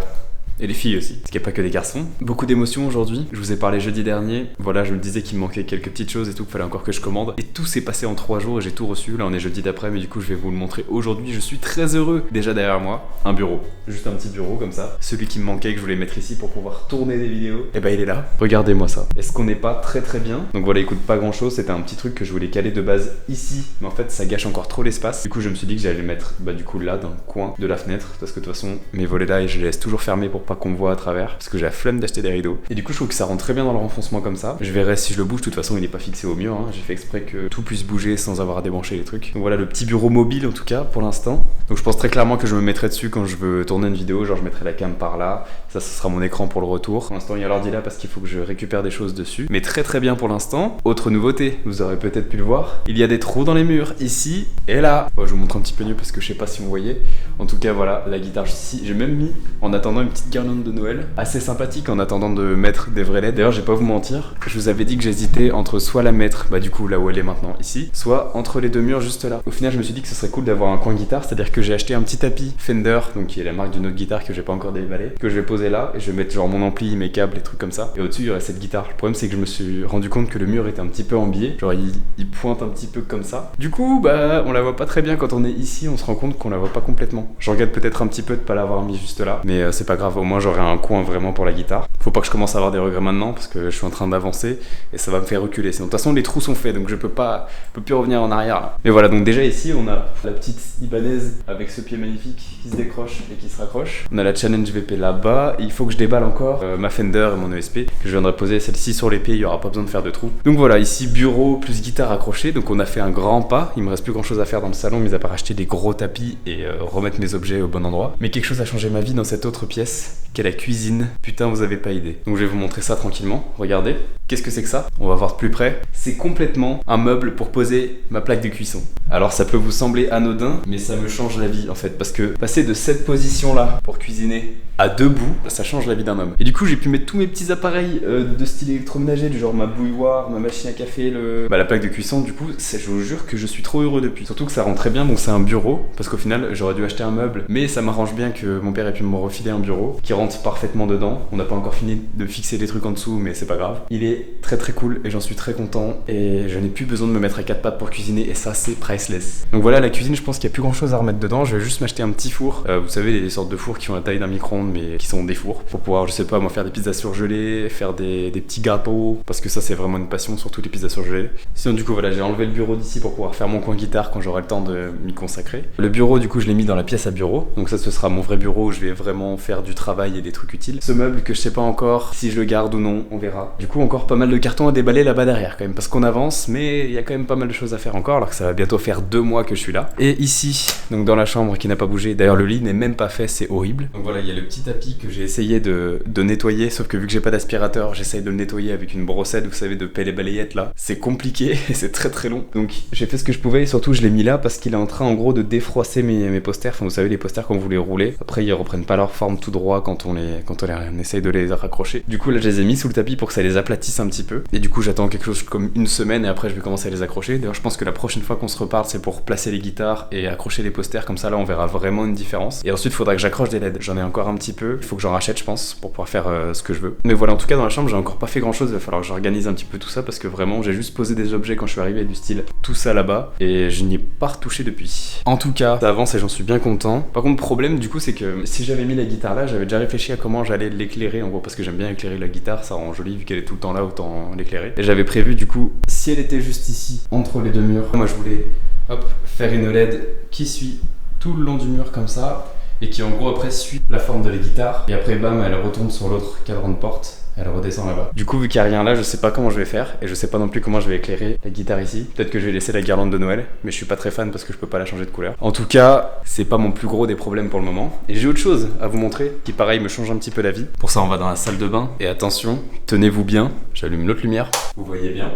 Et les filles aussi, parce qu'il n'y a pas que des garçons. Beaucoup d'émotions aujourd'hui. Je vous ai parlé jeudi dernier. Voilà, je me disais qu'il me manquait quelques petites choses et tout, qu'il fallait encore que je commande. Et tout s'est passé en 3 jours et j'ai tout reçu. Là, on est jeudi d'après, mais du coup, je vais vous le montrer aujourd'hui. Je suis très heureux. Déjà derrière moi, un bureau. Juste un petit bureau comme ça. Celui qui me manquait, que je voulais mettre ici pour pouvoir tourner des vidéos. Et bah, il est là. Regardez-moi ça. Est-ce qu'on n'est pas très très bien? Donc voilà, il coûte pas grand chose. C'était un petit truc que je voulais caler de base ici. Mais en fait, ça gâche encore trop l'espace. Du coup, je me suis dit que j'allais le mettre, bah, du coup, là, dans le coin de la fenêtre. Parce que de toute façon, mes volets là, et je les laisse toujours fermés pour pas qu'on me voit à travers. Parce que j'ai la flemme d'acheter des rideaux. Et du coup, je trouve que ça rentre très bien dans le renfoncement comme ça. Je verrai si je le bouge. De toute façon, il est pas fixé au mur. Hein. J'ai fait exprès que tout puisse bouger sans avoir à débrancher les trucs. Donc voilà le petit bureau mobile en tout cas pour l'instant. Donc je pense très clairement que je me mettrai dessus quand je veux tourner une vidéo. Genre je mettrai la cam par là. Ça, ce sera mon écran pour le retour. Pour l'instant, il y a l'ordi là parce qu'il faut que je récupère des choses dessus. Mais très très bien pour l'instant. Autre nouveauté, vous aurez peut-être pu le voir. Il y a des trous dans les murs ici et là. Bon, je vous montre un petit peu mieux parce que je sais pas si vous voyez. En tout cas, voilà la guitare ici. J'ai même mis en attendant une petite guirlande de Noël assez sympathique en attendant de mettre des vrais LED. D'ailleurs, je vais pas vous mentir, je vous avais dit que j'hésitais entre soit la mettre, bah du coup là où elle est maintenant ici, soit entre les deux murs juste là. Au final, je me suis dit que ce serait cool d'avoir un coin guitare, c'est-à-dire que j'ai acheté un petit tapis Fender, donc qui est la marque d'une autre guitare que j'ai pas encore déballée, que je vais poser là et je vais mettre genre mon ampli, mes câbles, les trucs comme ça. Et au-dessus, il y aurait cette guitare. Le problème, c'est que je me suis rendu compte que le mur était un petit peu en biais, genre il pointe un petit peu comme ça. Du coup, bah on la voit pas très bien quand on est ici, on se rend compte qu'on la voit pas complètement. Je regrette peut-être un petit peu de pas l'avoir mis juste là, mais c'est pas grave, au moins j'aurai un coin vraiment pour la guitare. Faut pas que je commence à avoir des regrets maintenant parce que je suis en train d'avancer et ça va me faire reculer. Sinon, de toute façon, les trous sont faits donc je peux plus revenir en arrière là. Mais voilà, donc déjà ici, on a la petite Ibanaise avec ce pied magnifique qui se décroche et qui se raccroche. On a la Challenge VP là-bas. Il faut que je déballe encore ma Fender et mon ESP que je viendrai poser celle-ci sur les pieds. Il y aura pas besoin de faire de trous. Donc voilà, ici bureau plus guitare accrochée. Donc on a fait un grand pas. Il me reste plus grand chose à faire dans le salon, mis à part acheter des gros tapis et remettre mes objets au bon endroit. Mais quelque chose a changé ma vie dans cette autre pièce qu'est la cuisine. Putain, vous avez pas idée. Donc je vais vous montrer ça tranquillement. Regardez. Qu'est-ce que c'est que ça? On va voir de plus près. C'est complètement un meuble pour poser ma plaque de cuisson. Alors ça peut vous sembler anodin, mais ça me change la vie en fait. Parce que passer de cette position là pour cuisiner à debout, ça change la vie d'un homme. Et du coup j'ai pu mettre tous mes petits appareils de style électroménager, du genre ma bouilloire, ma machine à café, la plaque de cuisson. Du coup je vous jure que je suis trop heureux depuis. Surtout que ça rend très bien, donc c'est un bureau. Parce qu'au final j'aurais dû acheter un meuble, mais ça m'arrange bien que mon père ait pu me refiler un bureau qui rentre parfaitement dedans. On n'a pas encore fini de fixer les trucs en dessous, mais c'est pas grave. Il est très très cool et j'en suis très content et je n'ai plus besoin de me mettre à 4 pattes pour cuisiner et ça c'est priceless. Donc voilà la cuisine, je pense qu'il n'y a plus grand chose à remettre dedans. Je vais juste m'acheter un petit four. Vous savez les sortes de fours qui ont la taille d'un micro-ondes mais qui sont des fours pour pouvoir, je sais pas moi, faire des pizzas surgelées, faire des petits gâteaux parce que ça c'est vraiment une passion, surtout les pizzas surgelées. Sinon du coup voilà, j'ai enlevé le bureau d'ici pour pouvoir faire mon coin guitare quand j'aurai le temps de m'y consacrer. Le bureau du coup je l'ai mis dans la pièce à bureau, donc ça ce sera mon vrai bureau où je vais vraiment faire du travail travail et des trucs utiles. Ce meuble que je sais pas encore si je le garde ou non, on verra. Du coup encore pas mal de cartons à déballer là-bas derrière quand même, parce qu'on avance, mais il y a quand même pas mal de choses à faire encore, alors que ça va bientôt faire 2 mois que je suis là. Et ici, donc dans la chambre qui n'a pas bougé, d'ailleurs le lit n'est même pas fait, c'est horrible. Donc voilà, il y a le petit tapis que j'ai essayé de nettoyer, sauf que vu que j'ai pas d'aspirateur, j'essaye de le nettoyer avec une brossette, vous savez, de pelle et balayette là. C'est compliqué et c'est très très long. Donc j'ai fait ce que je pouvais et surtout je l'ai mis là parce qu'il est en train en gros de défroisser mes posters. Enfin vous savez les posters quand vous les roulez, après ils reprennent pas leur forme tout droit quand on essaye de les raccrocher. Du coup là je les ai mis sous le tapis pour que ça les aplatisse un petit peu. Et du coup j'attends quelque chose comme une semaine et après je vais commencer à les accrocher. D'ailleurs je pense que la prochaine fois qu'on se reparle c'est pour placer les guitares et accrocher les posters, comme ça là on verra vraiment une différence. Et ensuite il faudra que j'accroche des LED. J'en ai encore un petit peu, il faut que j'en rachète je pense pour pouvoir faire ce que je veux. Mais voilà, en tout cas dans la chambre j'ai encore pas fait grand chose, il va falloir que j'organise un petit peu tout ça parce que vraiment j'ai juste posé des objets quand je suis arrivé du style tout ça là-bas et je n'y ai pas retouché depuis. En tout cas ça avance et j'en suis bien content. Par contre le problème du coup c'est que si j'avais mis la guitare là, j'avais déjà réfléchi à comment j'allais l'éclairer en gros, parce que j'aime bien éclairer la guitare, ça rend joli vu qu'elle est tout le temps là, autant l'éclairer. Et j'avais prévu du coup, si elle était juste ici entre les deux murs, moi je voulais hop faire une LED qui suit tout le long du mur comme ça et qui en gros après suit la forme de la guitare et après bam elle retourne sur l'autre cadran de porte. Elle redescend là-bas. Du coup, vu qu'il n'y a rien là, je sais pas comment je vais faire et je sais pas non plus comment je vais éclairer la guitare ici. Peut-être que je vais laisser la guirlande de Noël, mais je suis pas très fan parce que je peux pas la changer de couleur. En tout cas, c'est pas mon plus gros des problèmes pour le moment. Et j'ai autre chose à vous montrer qui, pareil, me change un petit peu la vie. Pour ça, on va dans la salle de bain. Et attention, tenez-vous bien. J'allume l'autre lumière. Vous voyez bien?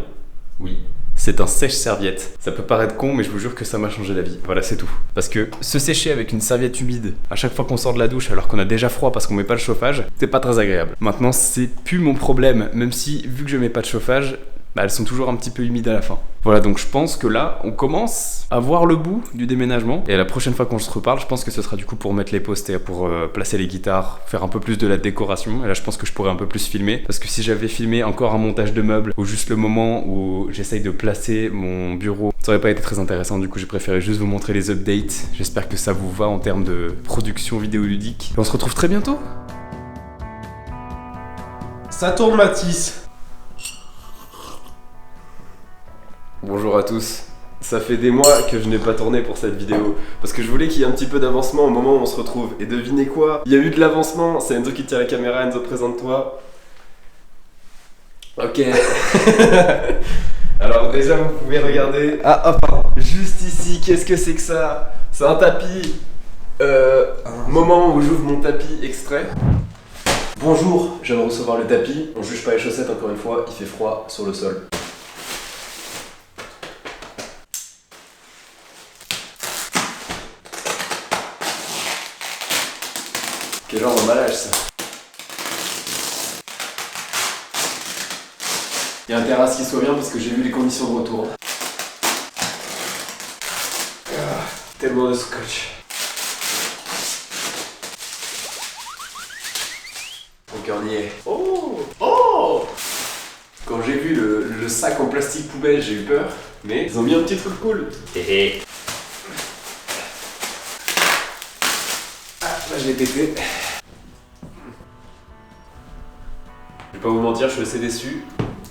Oui. C'est un sèche-serviette. Ça peut paraître con, mais je vous jure que ça m'a changé la vie. Voilà, c'est tout. Parce que se sécher avec une serviette humide à chaque fois qu'on sort de la douche alors qu'on a déjà froid parce qu'on met pas le chauffage, c'est pas très agréable. Maintenant, c'est plus mon problème, même si, vu que je mets pas de chauffage, bah, elles sont toujours un petit peu humides à la fin. Voilà, donc je pense que là, on commence à voir le bout du déménagement. Et la prochaine fois qu'on se reparle, je pense que ce sera du coup pour mettre les posters, pour placer les guitares, faire un peu plus de la décoration. Et là, je pense que je pourrais un peu plus filmer. Parce que si j'avais filmé encore un montage de meubles, ou juste le moment où j'essaye de placer mon bureau, ça aurait pas été très intéressant. Du coup, j'ai préféré juste vous montrer les updates. J'espère que ça vous va en termes de production vidéoludique. Et on se retrouve très bientôt. Ça tourne, Mathis. Bonjour à tous. Ça fait des mois que je n'ai pas tourné pour cette vidéo parce que je voulais qu'il y ait un petit peu d'avancement au moment où on se retrouve. Et devinez quoi? Il y a eu de l'avancement. C'est Enzo qui tient la caméra. Enzo, présente-toi. Ok. Alors déjà vous pouvez regarder. Ah hop, juste ici, qu'est-ce que c'est que ça? C'est un tapis. Moment où j'ouvre mon tapis extrait. Bonjour, je viens de recevoir le tapis. On juge pas les chaussettes encore une fois, il fait froid sur le sol. Quel genre d'emballage ça? Il y a intérêt à ce qu'il soit bien parce que j'ai vu les conditions de retour. Tellement de scotch. Donc on y est. Oh! Oh! Quand j'ai vu le sac en plastique poubelle, j'ai eu peur. Mais ils ont mis un petit truc cool. Ah, là je l'ai pété. Je vais pas vous mentir, je suis assez déçu.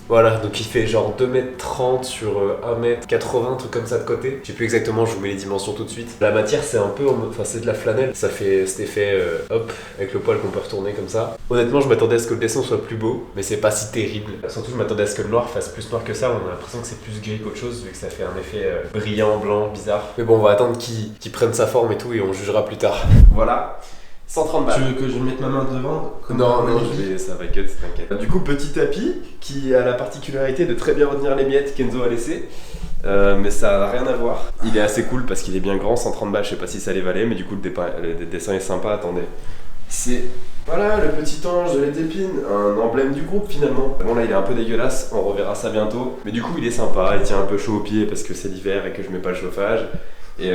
Voilà, donc il fait genre 2m30 sur 1m80, un truc comme ça de côté. Je sais plus exactement, je vous mets les dimensions tout de suite. La matière c'est un peu, enfin c'est de la flanelle. Ça fait cet effet hop, avec le poil qu'on peut retourner comme ça. Honnêtement je m'attendais à ce que le dessin soit plus beau, mais c'est pas si terrible. Surtout je m'attendais à ce que le noir fasse plus noir que ça. On a l'impression que c'est plus gris qu'autre chose, vu que ça fait un effet brillant, blanc, bizarre. Mais bon, on va attendre qu'il prenne sa forme et tout, et on jugera plus tard. Voilà. 130 balles. Tu veux que je mette ma main devant? Non, ça va cut, t'inquiète. Du coup, petit tapis qui a la particularité de très bien retenir les miettes qu'Enzo a laissées. Mais ça n'a rien à voir. Il est assez cool parce qu'il est bien grand, 130 balles, je sais pas si ça les valait, mais du coup le dessin est sympa, attendez. C'est, voilà, le petit ange de l'Épine, un emblème du groupe finalement. Bon là il est un peu dégueulasse, on reverra ça bientôt. Mais du coup il est sympa, il tient un peu chaud aux pieds parce que c'est l'hiver et que je mets pas le chauffage. Et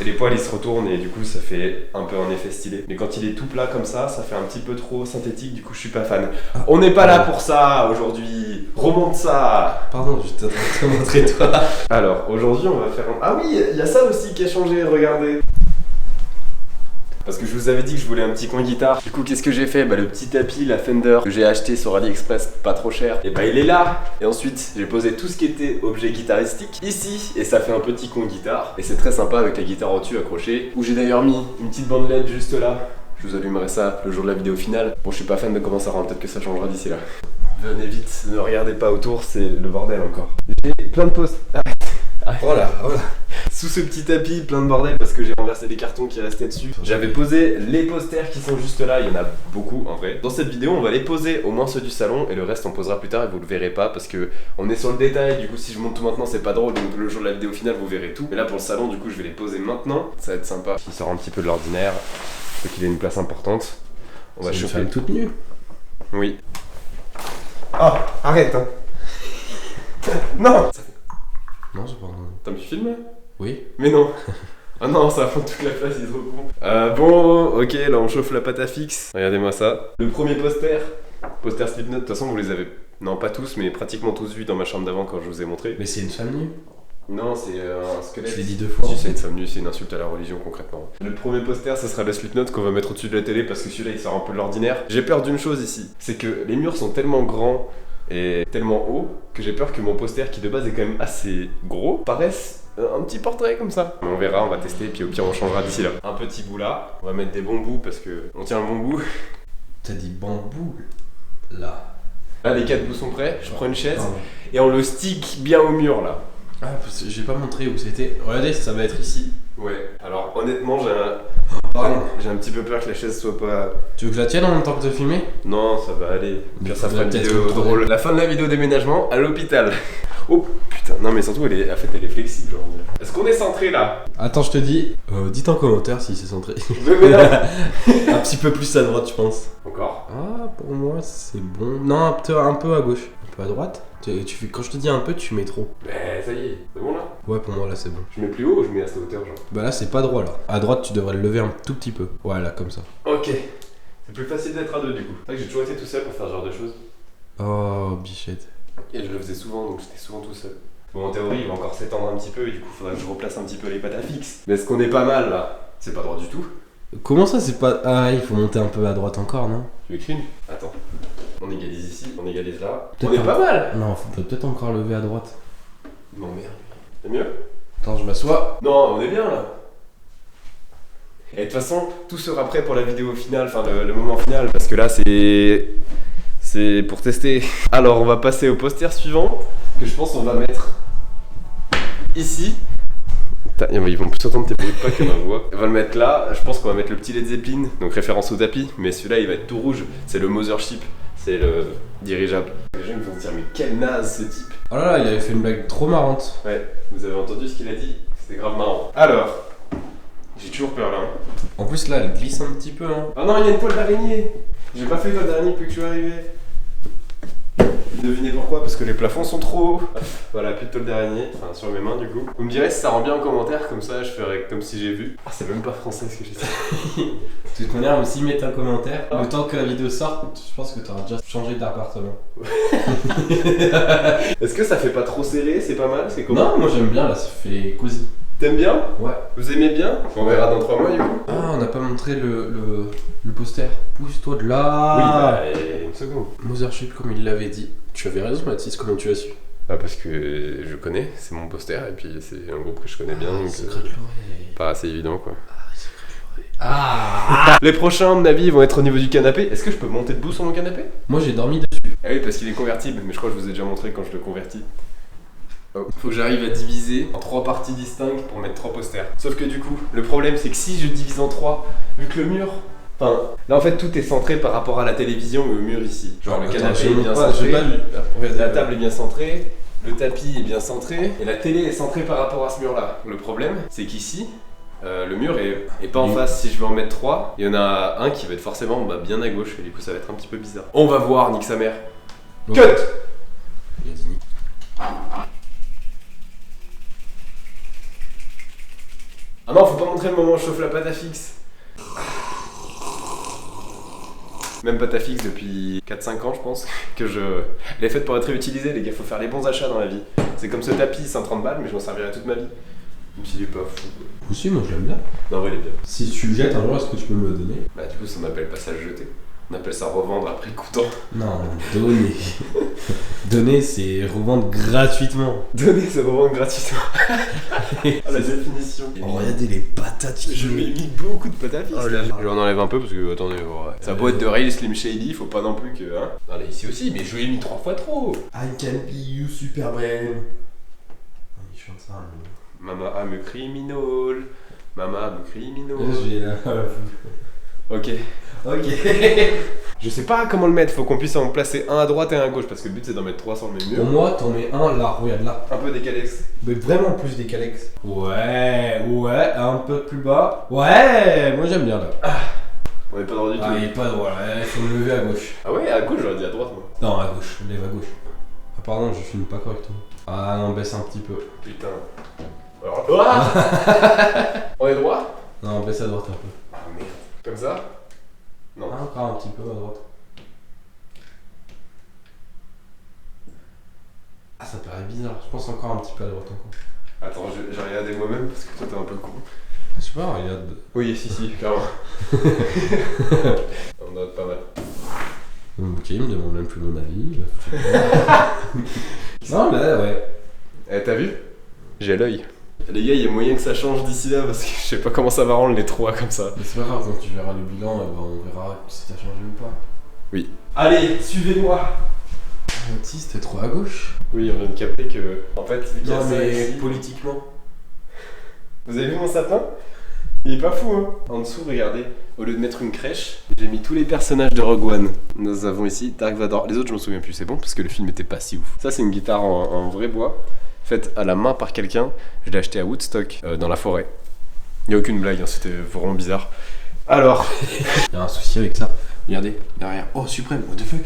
les poils ils se retournent et du coup ça fait un peu un effet stylé. Mais quand il est tout plat comme ça fait un petit peu trop synthétique, du coup je suis pas fan. On n'est pas là pour ça aujourd'hui, remonte ça. Pardon, je t'ai te montrer toi. Alors aujourd'hui on va faire un... Ah oui, il y a ça aussi qui a changé, regardez. Parce que je vous avais dit que je voulais un petit coin guitare. Du coup, qu'est-ce que j'ai fait? Bah, le petit tapis, la Fender que j'ai acheté sur AliExpress, pas trop cher, et bah il est là. Et ensuite, j'ai posé tout ce qui était objet guitaristique ici, et ça fait un petit coin guitare. Et c'est très sympa avec la guitare au-dessus accrochée, où j'ai d'ailleurs mis une petite bande LED juste là Je vous allumerai ça le jour de la vidéo finale. Bon, je suis pas fan de comment ça rend, peut-être que ça changera d'ici là. Venez vite, ne regardez pas autour, c'est le bordel encore. J'ai plein de posts. Voilà. Sous ce petit tapis, plein de bordel parce que j'ai renversé des cartons qui restaient dessus. J'avais posé les posters qui sont juste là, il y en a beaucoup en vrai. Dans cette vidéo, on va les poser, au moins ceux du salon, et le reste on posera plus tard et vous le verrez pas parce que on est sur le détail. Du coup, si je monte tout maintenant, c'est pas drôle, donc le jour de la vidéo finale, vous verrez tout. Mais là, pour le salon, du coup, je vais les poser maintenant. Ça va être sympa. Il sort un petit peu de l'ordinaire, faut qu'il ait une place importante. On va chauffer. toute nue. Oui. Ah, arrête hein. Non. Non, c'est pas. T'as mis film là? Oui. Mais non. Ah non, ça va prendre toute la place, il est trop con. Bon, ok, là on chauffe la pâte à fixe. Regardez-moi ça. Le premier poster Slipknot, de toute façon vous les avez, non pas tous, mais pratiquement tous vus dans ma chambre d'avant quand je vous ai montré. Mais c'est une femme nue. Non, c'est un squelette. Je l'ai dit 2 fois. Si c'est une femme nue, c'est une insulte à la religion concrètement. Le premier poster, ça sera le Slipknot qu'on va mettre au-dessus de la télé parce que celui-là il sort un peu de l'ordinaire. J'ai peur d'une chose ici, c'est que les murs sont tellement grands et tellement hauts que j'ai peur que mon poster qui de base est quand même assez gros paraisse un petit portrait comme ça. Mais on verra, on va tester et puis au pire on changera d'ici là. Un petit bout là, on va mettre des bons bouts parce que on tient le bon bout. T'as dit bambou là. Là les 4 bouts sont prêts, je prends une chaise Pardon. et on le stick bien au mur là. Ah, parce que j'ai pas montré où c'était. Regardez, ça va être ici. Ouais, alors honnêtement Pardon. j'ai un petit peu peur que la chaise soit pas... Tu veux que je la tienne en même temps que te filmer? Non, ça va aller. Au pire, ça fera une Peut-être vidéo une troisième. drôle. La fin de la vidéo déménagement à l'hôpital. Oh putain, non mais surtout elle est flexible genre. Est-ce qu'on est centré là? Attends, je te dis. Dites en commentaire si c'est centré. Mais là. Un petit peu plus à droite, je pense. Encore? Ah, pour moi, c'est bon. Non, un peu à gauche. Un peu à droite. Quand je te dis un peu, tu mets trop. Mais ça y est, c'est bon là? Ouais, pour moi, là, c'est bon. Je mets plus haut ou je mets à cette hauteur genre? Bah là, c'est pas droit, là. À droite, tu devrais le lever un tout petit peu. Ouais, là, comme ça. Ok. C'est plus facile d'être à deux du coup. C'est vrai que j'ai toujours été tout seul pour faire ce genre de choses. Oh, bichette. Et je le faisais souvent, donc j'étais souvent tout seul. Bon, en théorie, il va encore s'étendre un petit peu et du coup, faudra que je replace un petit peu les pâtes à fixe. Mais est-ce qu'on est pas mal là? C'est pas droit du tout. Comment ça, c'est pas. Ah, il faut monter un peu à droite encore, non? Tu veux qu'une? Attends. On égalise ici, on égalise là. Peut-être On est un- pas mal! Non, faut peut-être encore lever à droite. Non, merde. C'est mieux? Attends, je m'assois. Non, on est bien là. Et de toute façon, tout sera prêt pour la vidéo finale, enfin le moment final, parce que là c'est pour tester. Alors on va passer au poster suivant, que je pense on va mettre ici. Putain, ils vont plus entendre tes bruits de pas que ma voix. On va le mettre là, je pense qu'on va mettre le petit Led Zeppelin, donc référence au tapis, mais celui-là il va être tout rouge, c'est le Mothership, c'est le dirigeable. Les gens ils vont se dire mais quel naze ce type. Oh là là, il avait fait une blague trop marrante. Ouais, vous avez entendu ce qu'il a dit, c'était grave marrant. Alors, j'ai toujours peur là. Hein. En plus, là, elle glisse un petit peu, hein. Oh non, il y a une toile d'araignée. J'ai pas fait toile d'araignée depuis que je suis arrivé. Devinez pourquoi? Parce que les plafonds sont trop hauts. Voilà, plus de toile d'araignée, enfin sur mes mains du coup. Vous me direz si ça rend bien en commentaire, comme ça je ferai comme si j'ai vu. Ah, c'est même pas français ce que j'ai dit. De toute manière, même s'ils mettent un commentaire, le temps que la vidéo sorte, je pense que t'auras déjà changé d'appartement. Est-ce que ça fait pas trop serré? C'est pas mal? C'est comment? Non, moi j'aime bien, là, ça fait cosy. T'aimes bien? Ouais. Vous aimez bien? On verra dans 3 mois du coup. Ah, on n'a pas montré le poster. Pousse-toi de Oui, là. bah, une seconde. Mothership, comme il l'avait dit. Tu avais raison, Mathis, comment tu as su? Ah, parce que je connais, c'est mon poster et puis c'est un groupe que je connais bien donc Secret de l'oreille. pas assez évident quoi. Ah. Les prochains, à mon avis, vont être au niveau du canapé. Est-ce que je peux monter debout sur mon canapé? Moi j'ai dormi dessus. Ah oui, parce qu'il est convertible, mais je crois que je vous ai déjà montré quand je le convertis. Oh. Faut que j'arrive à diviser en 3 parties distinctes pour mettre 3 posters. Sauf que du coup, le problème c'est que si je divise en 3, vu que le mur... Enfin, là en fait tout est centré par rapport à la télévision et au mur ici. Genre le canapé est bien centré, la table est bien centrée, le tapis est bien centré, et la télé est centrée par rapport à ce mur là. Le problème c'est qu'ici, le mur est pas en face. Si je veux en mettre 3, il y en a un qui va être forcément bien à gauche, et du coup ça va être un petit peu bizarre. On va voir, nique sa mère. Cut! Il a dit nique. Ah non, faut pas montrer le moment où je chauffe la pâte à fixe. Même pâte à fixe depuis 4-5 ans je pense que elle est faite pour être réutilisée les gars, faut faire les bons achats dans la vie. C'est comme ce tapis, 130 balles mais je m'en servirai toute ma vie. Même s'il est pas fou. Aussi, moi je l'aime bien. Non, en vrai il est bien. Si tu le jettes un jour, est-ce que tu peux me le donner? Bah du coup ça m'appelle passage jeté. On appelle ça revendre à prix coûtant. Non, donner. Donner, c'est revendre gratuitement. Donner, c'est revendre gratuitement. Ah, la définition. Oh, regardez les patates. Je lui ai mis beaucoup de pâte à fixe. Oh là là. Je vais en enlève un peu parce que, attendez, ça peut être de Real Slim Shady, faut pas non plus que. Hein. Non, là, ici aussi, mais je lui ai mis 3 fois trop. I can be you, Superman. Il chante ça. Mama I'm a criminal. Mama I'm a criminal. J'ai la. Ok. Ok. Je sais pas comment le mettre, faut qu'on puisse en placer un à droite et un à gauche parce que le but c'est d'en mettre 3 sur le même mur. Pour moi, t'en mets un là, regarde là. Un peu décalé. Mais vraiment plus décalex. Ouais, un peu plus bas. Ouais, moi j'aime bien là. On est pas droit du tout. Ah, il est pas droit là, il faut le lever à gauche. Ah ouais, à gauche, j'aurais dit à droite moi. Non, à gauche, lève à gauche. Ah, pardon, je filme pas correctement. Ah non, baisse un petit peu. Putain. Alors. On est droit? Non, baisse à droite un peu. Ah merde. Comme ça? Non. Ah, encore un petit peu à droite. Ah, ça paraît bizarre. Je pense encore un petit peu à droite encore. Attends, j'ai regardé moi-même parce que toi t'es un peu con. Je sais pas, regarde. Oui, si, clairement. On note pas mal. Ok, il me demande même plus mon avis. Non, là, ouais. Eh, t'as vu? J'ai l'œil. Les gars, il y a moyen que ça change d'ici là parce que je sais pas comment ça va rendre les 3 comme ça. Mais c'est pas grave, quand tu verras le bilan, on verra si t'as changé ou pas. Oui. Allez, suivez-moi. Si, c'était trop à gauche. Oui, on vient de capter que. En fait, il y a Non, ça mais ici. politiquement. Vous avez vu mon sapin? Il est pas fou, hein? En dessous, regardez, au lieu de mettre une crèche, j'ai mis tous les personnages de Rogue One. Nous avons ici Dark Vador. Les autres, je m'en souviens plus, c'est bon parce que le film était pas si ouf. Ça, c'est une guitare en vrai bois, faite à la main par quelqu'un. Je l'ai acheté à Woodstock, dans la forêt. Il y a aucune blague, hein, c'était vraiment bizarre. Alors, Y'a un souci avec ça. Regardez, derrière. Oh, Suprême, what the fuck?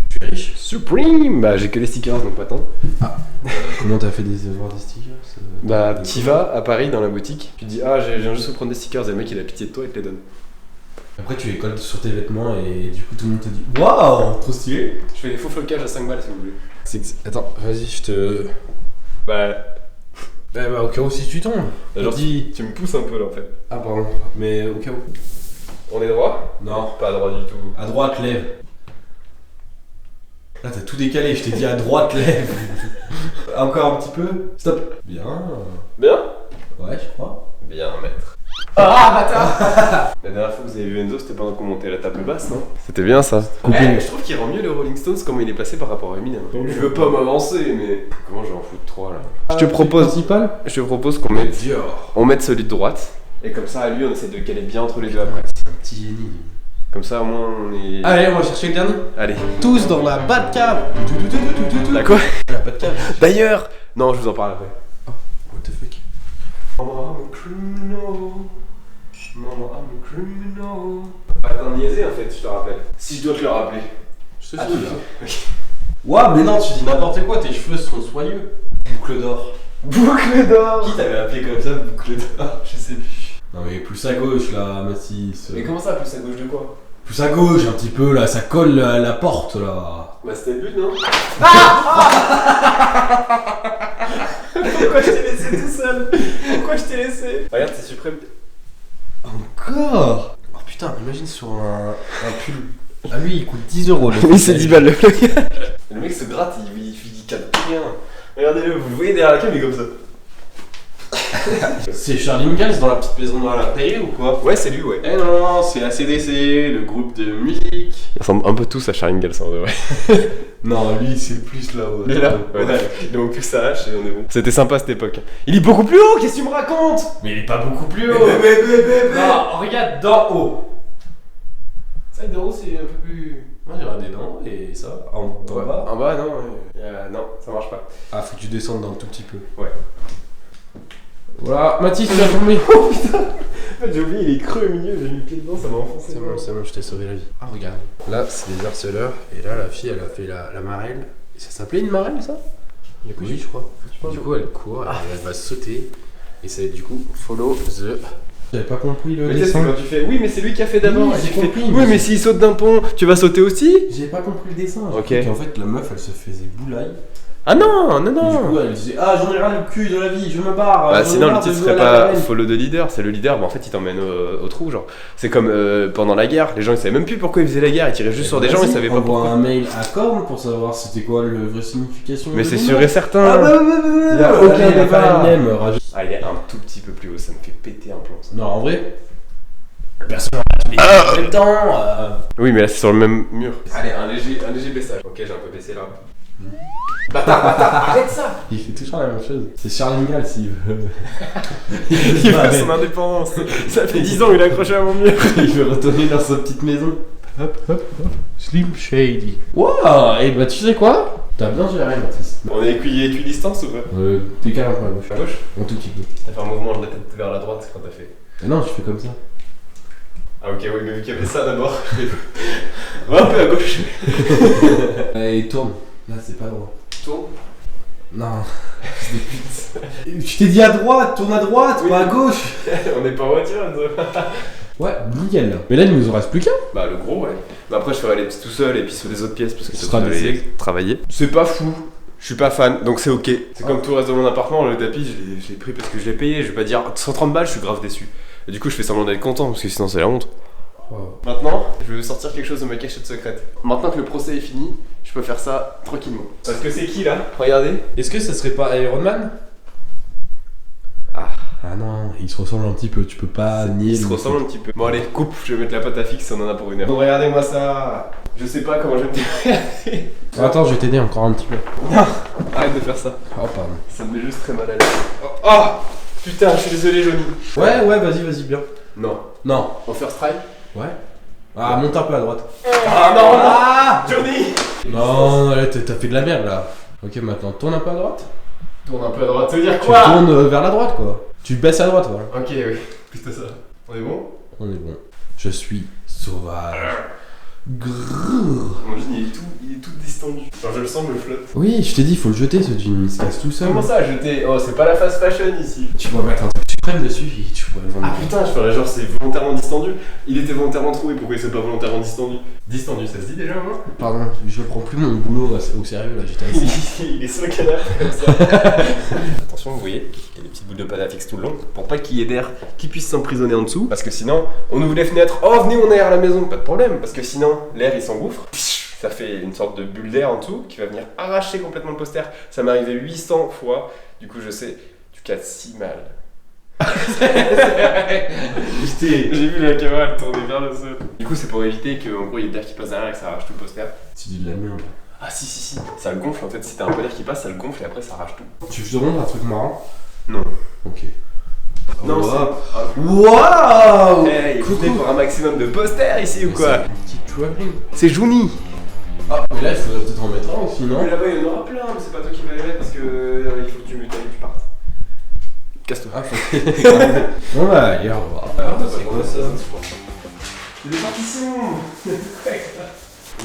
Tu es riche? Supreme! Bah, j'ai que les stickers, donc pas tant. Comment t'as fait des stickers? Bah, t'y vas à Paris dans la boutique, tu dis ah, j'ai juste prendre des stickers, et le mec il a pitié de toi et te les donne. Après, tu les colles sur tes vêtements et du coup, tout le monde te dit waouh, trop stylé! Je fais des faux flocages à 5 balles si vous voulez. Attends, vas-y, je te. Bah, Bah, au cas où si tu tombes. genre, Dis. tu me pousses un peu là en fait. Ah, pardon, mais au cas où. On est droit? Non. Pas droit du tout. À droite, lève. Là, t'as tout décalé, je t'ai dit à droite, lève. Encore un petit peu. Stop. Bien. Bien? Ouais, je crois. Bien, maître. Ah, bâtard! La dernière fois que vous avez vu Enzo, c'était pendant qu'on montait la table basse, non? C'était bien ça. Coupé. Je trouve qu'il rend mieux le Rolling Stones comment il est passé par rapport à Eminem. Je veux pas m'avancer, mais. Comment je vais en foutre 3 là? Je te propose qu'on mette. Dior. On mette celui de droite. Et comme ça, à lui, on essaie de le caler bien entre les deux après. C'est un petit génie. Comme ça, au moins, on est. Allez, on va chercher le dernier. Allez. Tous dans la Batcave. La quoi? La Batcave. D'ailleurs! Non, je vous en parle après. What the fuck? Mama, I'm a criminal. Mama, I'm a criminal. Pas t'en niaiser en fait, je te rappelle. Si je dois te le rappeler. Je te Ah, suis tu- là. Ok. Ouah, mais non, tu dis n'importe quoi, tes cheveux sont soyeux. Boucle d'or. Boucle d'or! Qui t'avait appelé comme ça, boucle d'or? Je sais plus. Non, mais plus à gauche là, Mathis. Mais comment ça, plus à gauche de quoi? Plus à gauche un petit peu là, ça colle à la porte là. Bah, c'était le but, non? Pourquoi je t'ai laissé tout seul? Pourquoi je t'ai laissé? Regarde, c'est suprême. Encore? Oh putain, imagine sur un pull. Ah lui, il coûte 10 euros. Oui, c'est 10 balles le gars. Le mec se gratte, il capte rien. Regardez-le, vous le voyez derrière la cam, il est comme ça. C'est Charlie Ingalls dans la petite maison dans la télé ou quoi? Ouais, c'est lui, ouais. Eh non, c'est ACDC, le groupe de musique. Ils ressemblent un peu tous à Charlie Ingalls en vrai. Non, lui c'est plus là-haut. Il est là? Ouais. Il manque plus que sa hache et on est bon. C'était sympa cette époque. Il est beaucoup plus haut, qu'est-ce que tu me racontes? Mais il est pas beaucoup plus haut. Non, regarde d'en haut. Ça, de haut, c'est un peu plus. Moi j'ai regardé d'en haut et ça, en bas. En bas, non, non, ça marche pas. Ah, faut que tu descendes un tout petit peu. Ouais. Voilà, Mathis, tu vas tomber. Oh putain! En fait, j'ai oublié, il est creux au milieu, j'ai mis le pied dedans, ça m'a enfoncé. C'est bon, je t'ai sauvé la vie. Ah, regarde. Là, c'est des harceleurs. Et là, la fille, elle a fait la marelle. Et ça s'appelait une marelle, ça? Oui, je crois. Du coup, elle court, elle va sauter. Et ça va être du coup follow the. J'avais pas compris le Mais tu sais, c'est quand tu fais oui, mais c'est lui qui a fait d'abord. Oui, Et j'ai tu fais, compris, oui, mais mais s'il saute d'un pont, tu vas sauter aussi? J'ai pas compris le dessin. Ok. En fait, la meuf, elle se faisait boulaille. Ah non, non, Et du non. coup, elle disait ah j'en ai rien le cul de la vie, je me barre. Bah, j'en ai sinon, le marre de titre jouer serait à la pas reine. follow the leader. C'est le leader, mais en fait, il t'emmène au trou. Genre, c'est comme pendant la guerre, les gens ils savaient même plus pourquoi ils faisaient la guerre. Ils tiraient juste sur des gens, ils savaient pas Envoie pourquoi. un mail à Korn pour savoir c'était quoi le vraie signification. Mais de c'est l'hymne. sûr et certain. Ah bah, Il y a aucun débat. Rajoute. Ah, il est un tout petit peu plus haut, ça me fait péter un plomb. Ça. Non, en vrai, personne n'a en même temps. Oui, mais là c'est sur le même mur. Allez, un léger baissage. Ok, j'ai un peu baissé là. Bâtard, arrête ça. Il fait toujours la même chose. C'est Charles Ingalls s'il veut. Il veut son indépendance. Ça fait 10 ans qu'il est accroché à mon mur. Il veut retourner dans sa petite maison. Hop, hop, hop. Slim Shady. Wouah. Et bah tu sais quoi? T'as bien géré, Mathis. On est équidistance ou pas? Décale un peu à gauche. À gauche? Un tout petit peu. T'as fait un mouvement de la tête vers la droite quand t'as fait. Ah non, je fais comme ça. Ah ok, oui, mais vu qu'il y avait ça d'abord. Va un peu à gauche. Et tourne. Là, c'est pas droit. Tourne. Non. Je t'ai dit à droite, tourne à droite, Oui. pas à gauche. On est pas en voiture, Enzo. Ouais, nickel là. Mais là, il nous en reste plus qu'un. Bah le gros, ouais. Bah après je ferai les petits tout seul et puis sur les autres pièces parce que Ce ça sera doit des les travailler. C'est pas fou. Je suis pas fan, donc c'est ok. C'est comme tout le reste de mon appartement, le tapis je l'ai pris parce que je l'ai payé. Je vais pas dire 130 balles, je suis grave déçu. Et du coup je fais semblant d'être content parce que sinon c'est la honte. Oh. Maintenant, je vais sortir quelque chose de ma cachette secrète. Maintenant que le procès est fini, je peux faire ça tranquillement. Parce que c'est qui là? Regardez. Est-ce que ça serait pas Iron Man? Ah non, il se ressemble un petit peu, tu peux pas nier. Il se ressemble un petit peu. Bon allez, coupe, je vais mettre la pâte à fixe, on en a pour une heure. Bon, regardez-moi ça. Je sais pas comment je vais me dire. Attends, je vais t'aider encore un petit peu. Arrête de faire ça. Oh, pardon. Ça me met juste très mal à l'aise. Oh putain, je suis désolé, Johnny. Ouais, vas-y, bien. Non. Non. En first try? Ouais. Ah, monte un peu à droite. Ah non, Johnny. Non, là, t'as fait de la merde là. Ok, maintenant, tourne un peu à droite. Tourne un peu à droite, ça veut dire Tu quoi? tournes vers la droite quoi. Tu baisses à droite, voilà. Ok, oui. Putain ça. On est bon? On est bon. Je suis sauvage. Grrr. Mon jean il est tout distendu. Genre je le sens, me flotte. Oui, je t'ai dit, faut le jeter ce jean, il se casse tout seul. Comment ça jeter? Oh, c'est pas la fast fashion ici. Tu pourrais mettre un truc suprême dessus et tu pourrais le vendre. Ah putain, je ferais genre c'est volontairement distendu. Il était volontairement troué, pourquoi il s'est pas volontairement distendu? Distendu, ça se dit déjà moi? Pardon, je prends plus mon boulot au sérieux là, j'étais assis. Il est sur le canapé comme ça. Attention, vous voyez, il y a des petites boules de pâte à fixe tout le long pour pas qu'il y ait d'air qui puisse s'emprisonner en dessous. Parce que sinon, on ouvre les fenêtres, oh venez, on aère la maison, pas de problème. Parce que sinon, l'air il s'engouffre. Ça fait une sorte de bulle d'air en dessous qui va venir arracher complètement le poster. Ça m'est arrivé 800 fois. Du coup, je sais, tu casses si mal. J'ai vu la caméra elle tourner vers le sol. Du coup, c'est pour éviter qu'en gros il y ait de l'air qui passe derrière et que ça arrache tout le poster. Tu dis de la merde. Ah, si, ça le gonfle en fait. Si t'as un peu d'air qui passe, ça le gonfle et après ça arrache tout. Tu veux te rendre un truc marrant? Non. Ok. Non, Waouh! Hey, venez pour un maximum de posters ici ou quoi? Un petit travelling. C'est Jouni. Ah, mais là il faudrait peut-être en mettre un aussi, non? Mais là-bas il y en aura plein, mais c'est pas toi qui vas les mettre parce que il faut que tu partes. Casse-toi. Ah, faut. Bon bah, allez, au revoir. C'est quoi ça? C'est des partitions.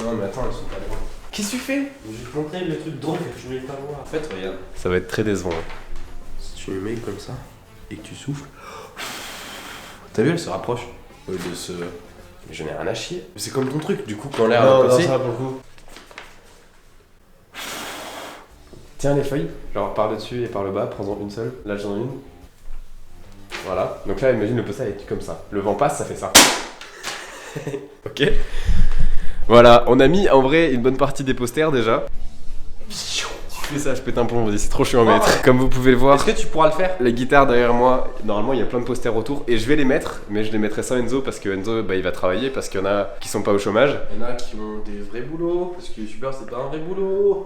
Non, mais attends, ils sont pas droits. Qu'est-ce que tu fais? Je vais te montrer le truc drôle que je voulais pas voir. En fait, regarde. Ça va être très décevant. Si tu le mets comme ça et que tu souffles. T'as vu, elle se rapproche de ce. Mais j'en ai rien à chier. C'est comme ton truc, du coup, quand l'air va passer. pour le coup. Tiens les feuilles, genre par le dessus et par le bas, prends-en une seule. Là j'en ai une. Voilà. Donc là, imagine le poster est comme ça. Le vent passe, ça fait ça. Ok. Voilà, on a mis en vrai une bonne partie des posters déjà. Tu fais ça, je pète un plomb, vas-y, c'est trop chiant à mettre. Comme vous pouvez le voir, Est-ce que tu pourras le faire? la guitare derrière moi, normalement il y a plein de posters autour et je vais les mettre, mais je les mettrai sans Enzo parce que Enzo bah, il va travailler parce qu'il y en a qui sont pas au chômage. Il y en a qui ont des vrais boulots, parce que youtubeur c'est pas un vrai boulot.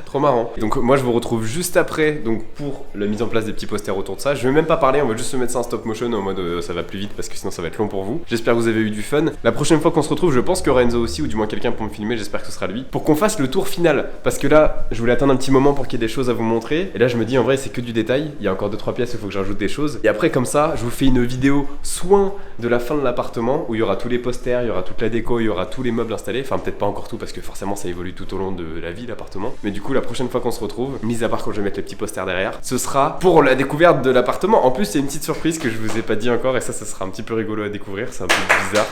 Trop marrant. Donc moi je vous retrouve juste après donc pour la mise en place des petits posters autour de ça. Je vais même pas parler, on va juste se mettre ça en stop motion en mode ça va plus vite parce que sinon ça va être long pour vous. J'espère que vous avez eu du fun. La prochaine fois qu'on se retrouve, je pense qu'il y aura Enzo aussi ou du moins quelqu'un pour me filmer, j'espère que ce sera lui. Pour qu'on fasse le tour final parce que là je voulais attendre un petit moment pour qu'il y ait des choses à vous montrer et là je me dis en vrai c'est que du détail. Il y a encore 2-3 pièces où il faut que j'ajoute des choses et après comme ça je vous fais une vidéo soin de la fin de l'appartement où il y aura tous les posters, il y aura toute la déco, il y aura tous les meubles installés. Enfin peut-être pas encore tout parce que forcément ça évolue tout au long de la vie l'appartement. Mais du coup la prochaine fois qu'on se retrouve, mis à part quand je vais mettre les petits posters derrière, ce sera pour la découverte de l'appartement. En plus il y a une petite surprise que je vous ai pas dit encore et ça sera un petit peu rigolo à découvrir, c'est un peu bizarre.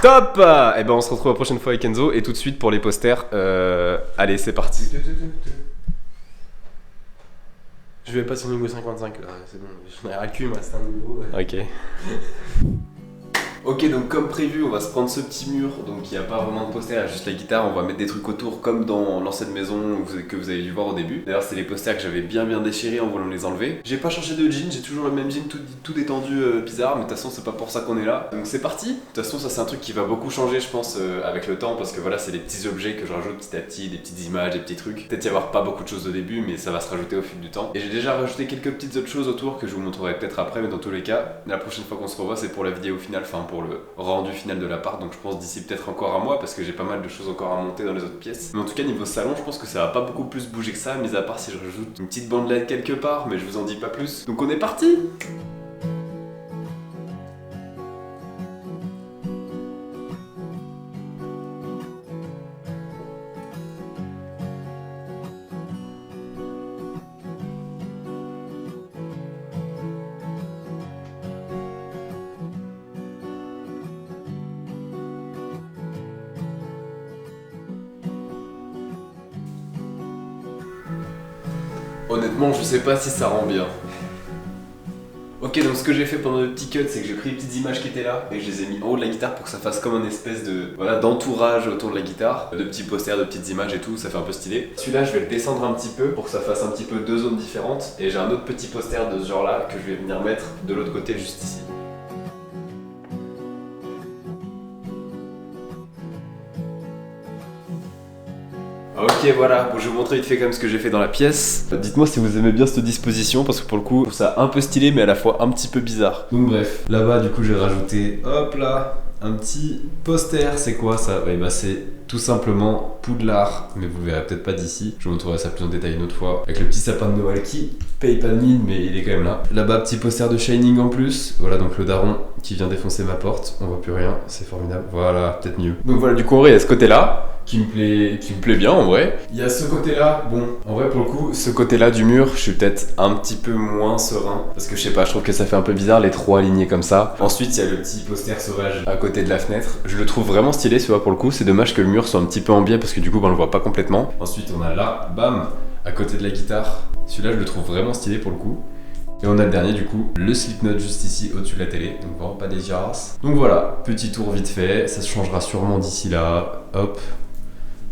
Top. Et ben on se retrouve la prochaine fois avec Enzo et tout de suite pour les posters. Allez, c'est parti. Je vais passer au niveau 55 là, c'est bon, j'en ai ras le cul, moi, c'est un niveau. Ok. Ok, donc comme prévu, on va se prendre ce petit mur, donc il n'y a pas vraiment de poster, il y a juste la guitare, on va mettre des trucs autour comme dans l'ancienne maison que vous avez dû voir au début. D'ailleurs c'est les posters que j'avais bien déchirés en voulant les enlever. J'ai pas changé de jean, j'ai toujours le même jean tout détendu bizarre, mais de toute façon c'est pas pour ça qu'on est là. Donc c'est parti. De toute façon ça c'est un truc qui va beaucoup changer je pense avec le temps, parce que voilà c'est les petits objets que je rajoute petit à petit, des petites images, des petits trucs. Peut-être y avoir pas beaucoup de choses au début, mais ça va se rajouter au fil du temps. Et j'ai déjà rajouté quelques petites autres choses autour que je vous montrerai peut-être après, mais dans tous les cas, la prochaine fois qu'on se revoit c'est pour la vidéo finale, enfin pour le rendu final de l'appart, donc je pense d'ici peut-être encore un mois parce que j'ai pas mal de choses encore à monter dans les autres pièces. Mais en tout cas niveau salon je pense que ça va pas beaucoup plus bouger que ça, mis à part si je rajoute une petite bandelette quelque part, mais je vous en dis pas plus. Donc on est parti. Honnêtement, je sais pas si ça rend bien. Ok, donc ce que j'ai fait pendant le petit cut, c'est que j'ai pris les petites images qui étaient là et je les ai mis en haut de la guitare pour que ça fasse comme un espèce de d'entourage autour de la guitare, de petits posters, de petites images et tout, ça fait un peu stylé. Celui-là, je vais le descendre un petit peu pour que ça fasse un petit peu deux zones différentes et j'ai un autre petit poster de ce genre-là que je vais venir mettre de l'autre côté juste ici. Ok voilà, bon je vais vous montrer vite fait quand même ce que j'ai fait dans la pièce. Dites-moi si vous aimez bien cette disposition parce que pour le coup, je trouve ça un peu stylé mais à la fois un petit peu bizarre. Donc bref, là-bas du coup j'ai rajouté, hop là, un petit poster. C'est quoi ça? Bah c'est tout simplement Poudlard, mais vous le verrez peut-être pas d'ici. Je vous montrerai ça plus en détail une autre fois. Avec le petit sapin de Noël qui paye pas de mine mais il est quand même là. Là-bas petit poster de Shining en plus. Voilà donc le daron qui vient défoncer ma porte. On voit plus rien, c'est formidable. Voilà, peut-être mieux. Donc voilà du coup en vrai il y a ce côté-là qui me plaît bien en vrai. Il y a ce côté-là, bon, en vrai pour le coup, ce côté-là du mur, je suis peut-être un petit peu moins serein. Parce que je sais pas, je trouve que ça fait un peu bizarre les trois alignés comme ça. Ensuite, il y a le petit poster sauvage à côté de la fenêtre. Je le trouve vraiment stylé, tu vois, pour le coup. C'est dommage que le mur soit un petit peu en biais parce que du coup, on le voit pas complètement. Ensuite, on a là, bam, à côté de la guitare. Celui-là, je le trouve vraiment stylé pour le coup. Et on a le dernier du coup, le Slipknot juste ici au-dessus de la télé, donc vraiment pas dégueulasse. Donc voilà, petit tour vite fait, ça se changera sûrement d'ici là, hop.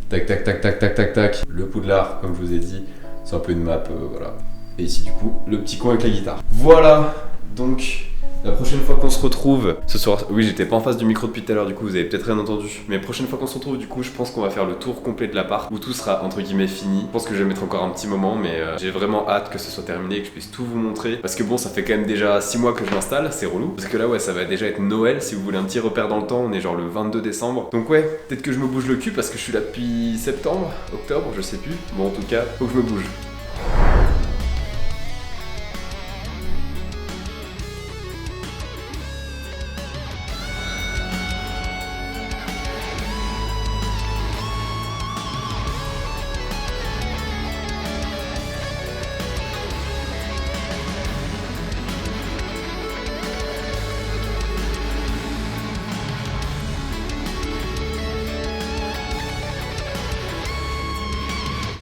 Tac tac tac tac tac tac tac. Le Poudlard, comme je vous ai dit, c'est un peu une map, voilà. Et ici du coup, le petit coin avec la guitare. Voilà, donc la prochaine fois qu'on se retrouve, ce soir, oui j'étais pas en face du micro depuis tout à l'heure du coup vous avez peut-être rien entendu, mais la prochaine fois qu'on se retrouve du coup je pense qu'on va faire le tour complet de l'appart où tout sera entre guillemets fini. Je pense que je vais mettre encore un petit moment mais j'ai vraiment hâte que ce soit terminé et que je puisse tout vous montrer parce que bon ça fait quand même déjà 6 mois que je m'installe, c'est relou parce que là ouais ça va déjà être Noël si vous voulez un petit repère dans le temps, on est genre le 22 décembre donc ouais peut-être que je me bouge le cul parce que je suis là depuis septembre, octobre, je sais plus, bon en tout cas faut que je me bouge.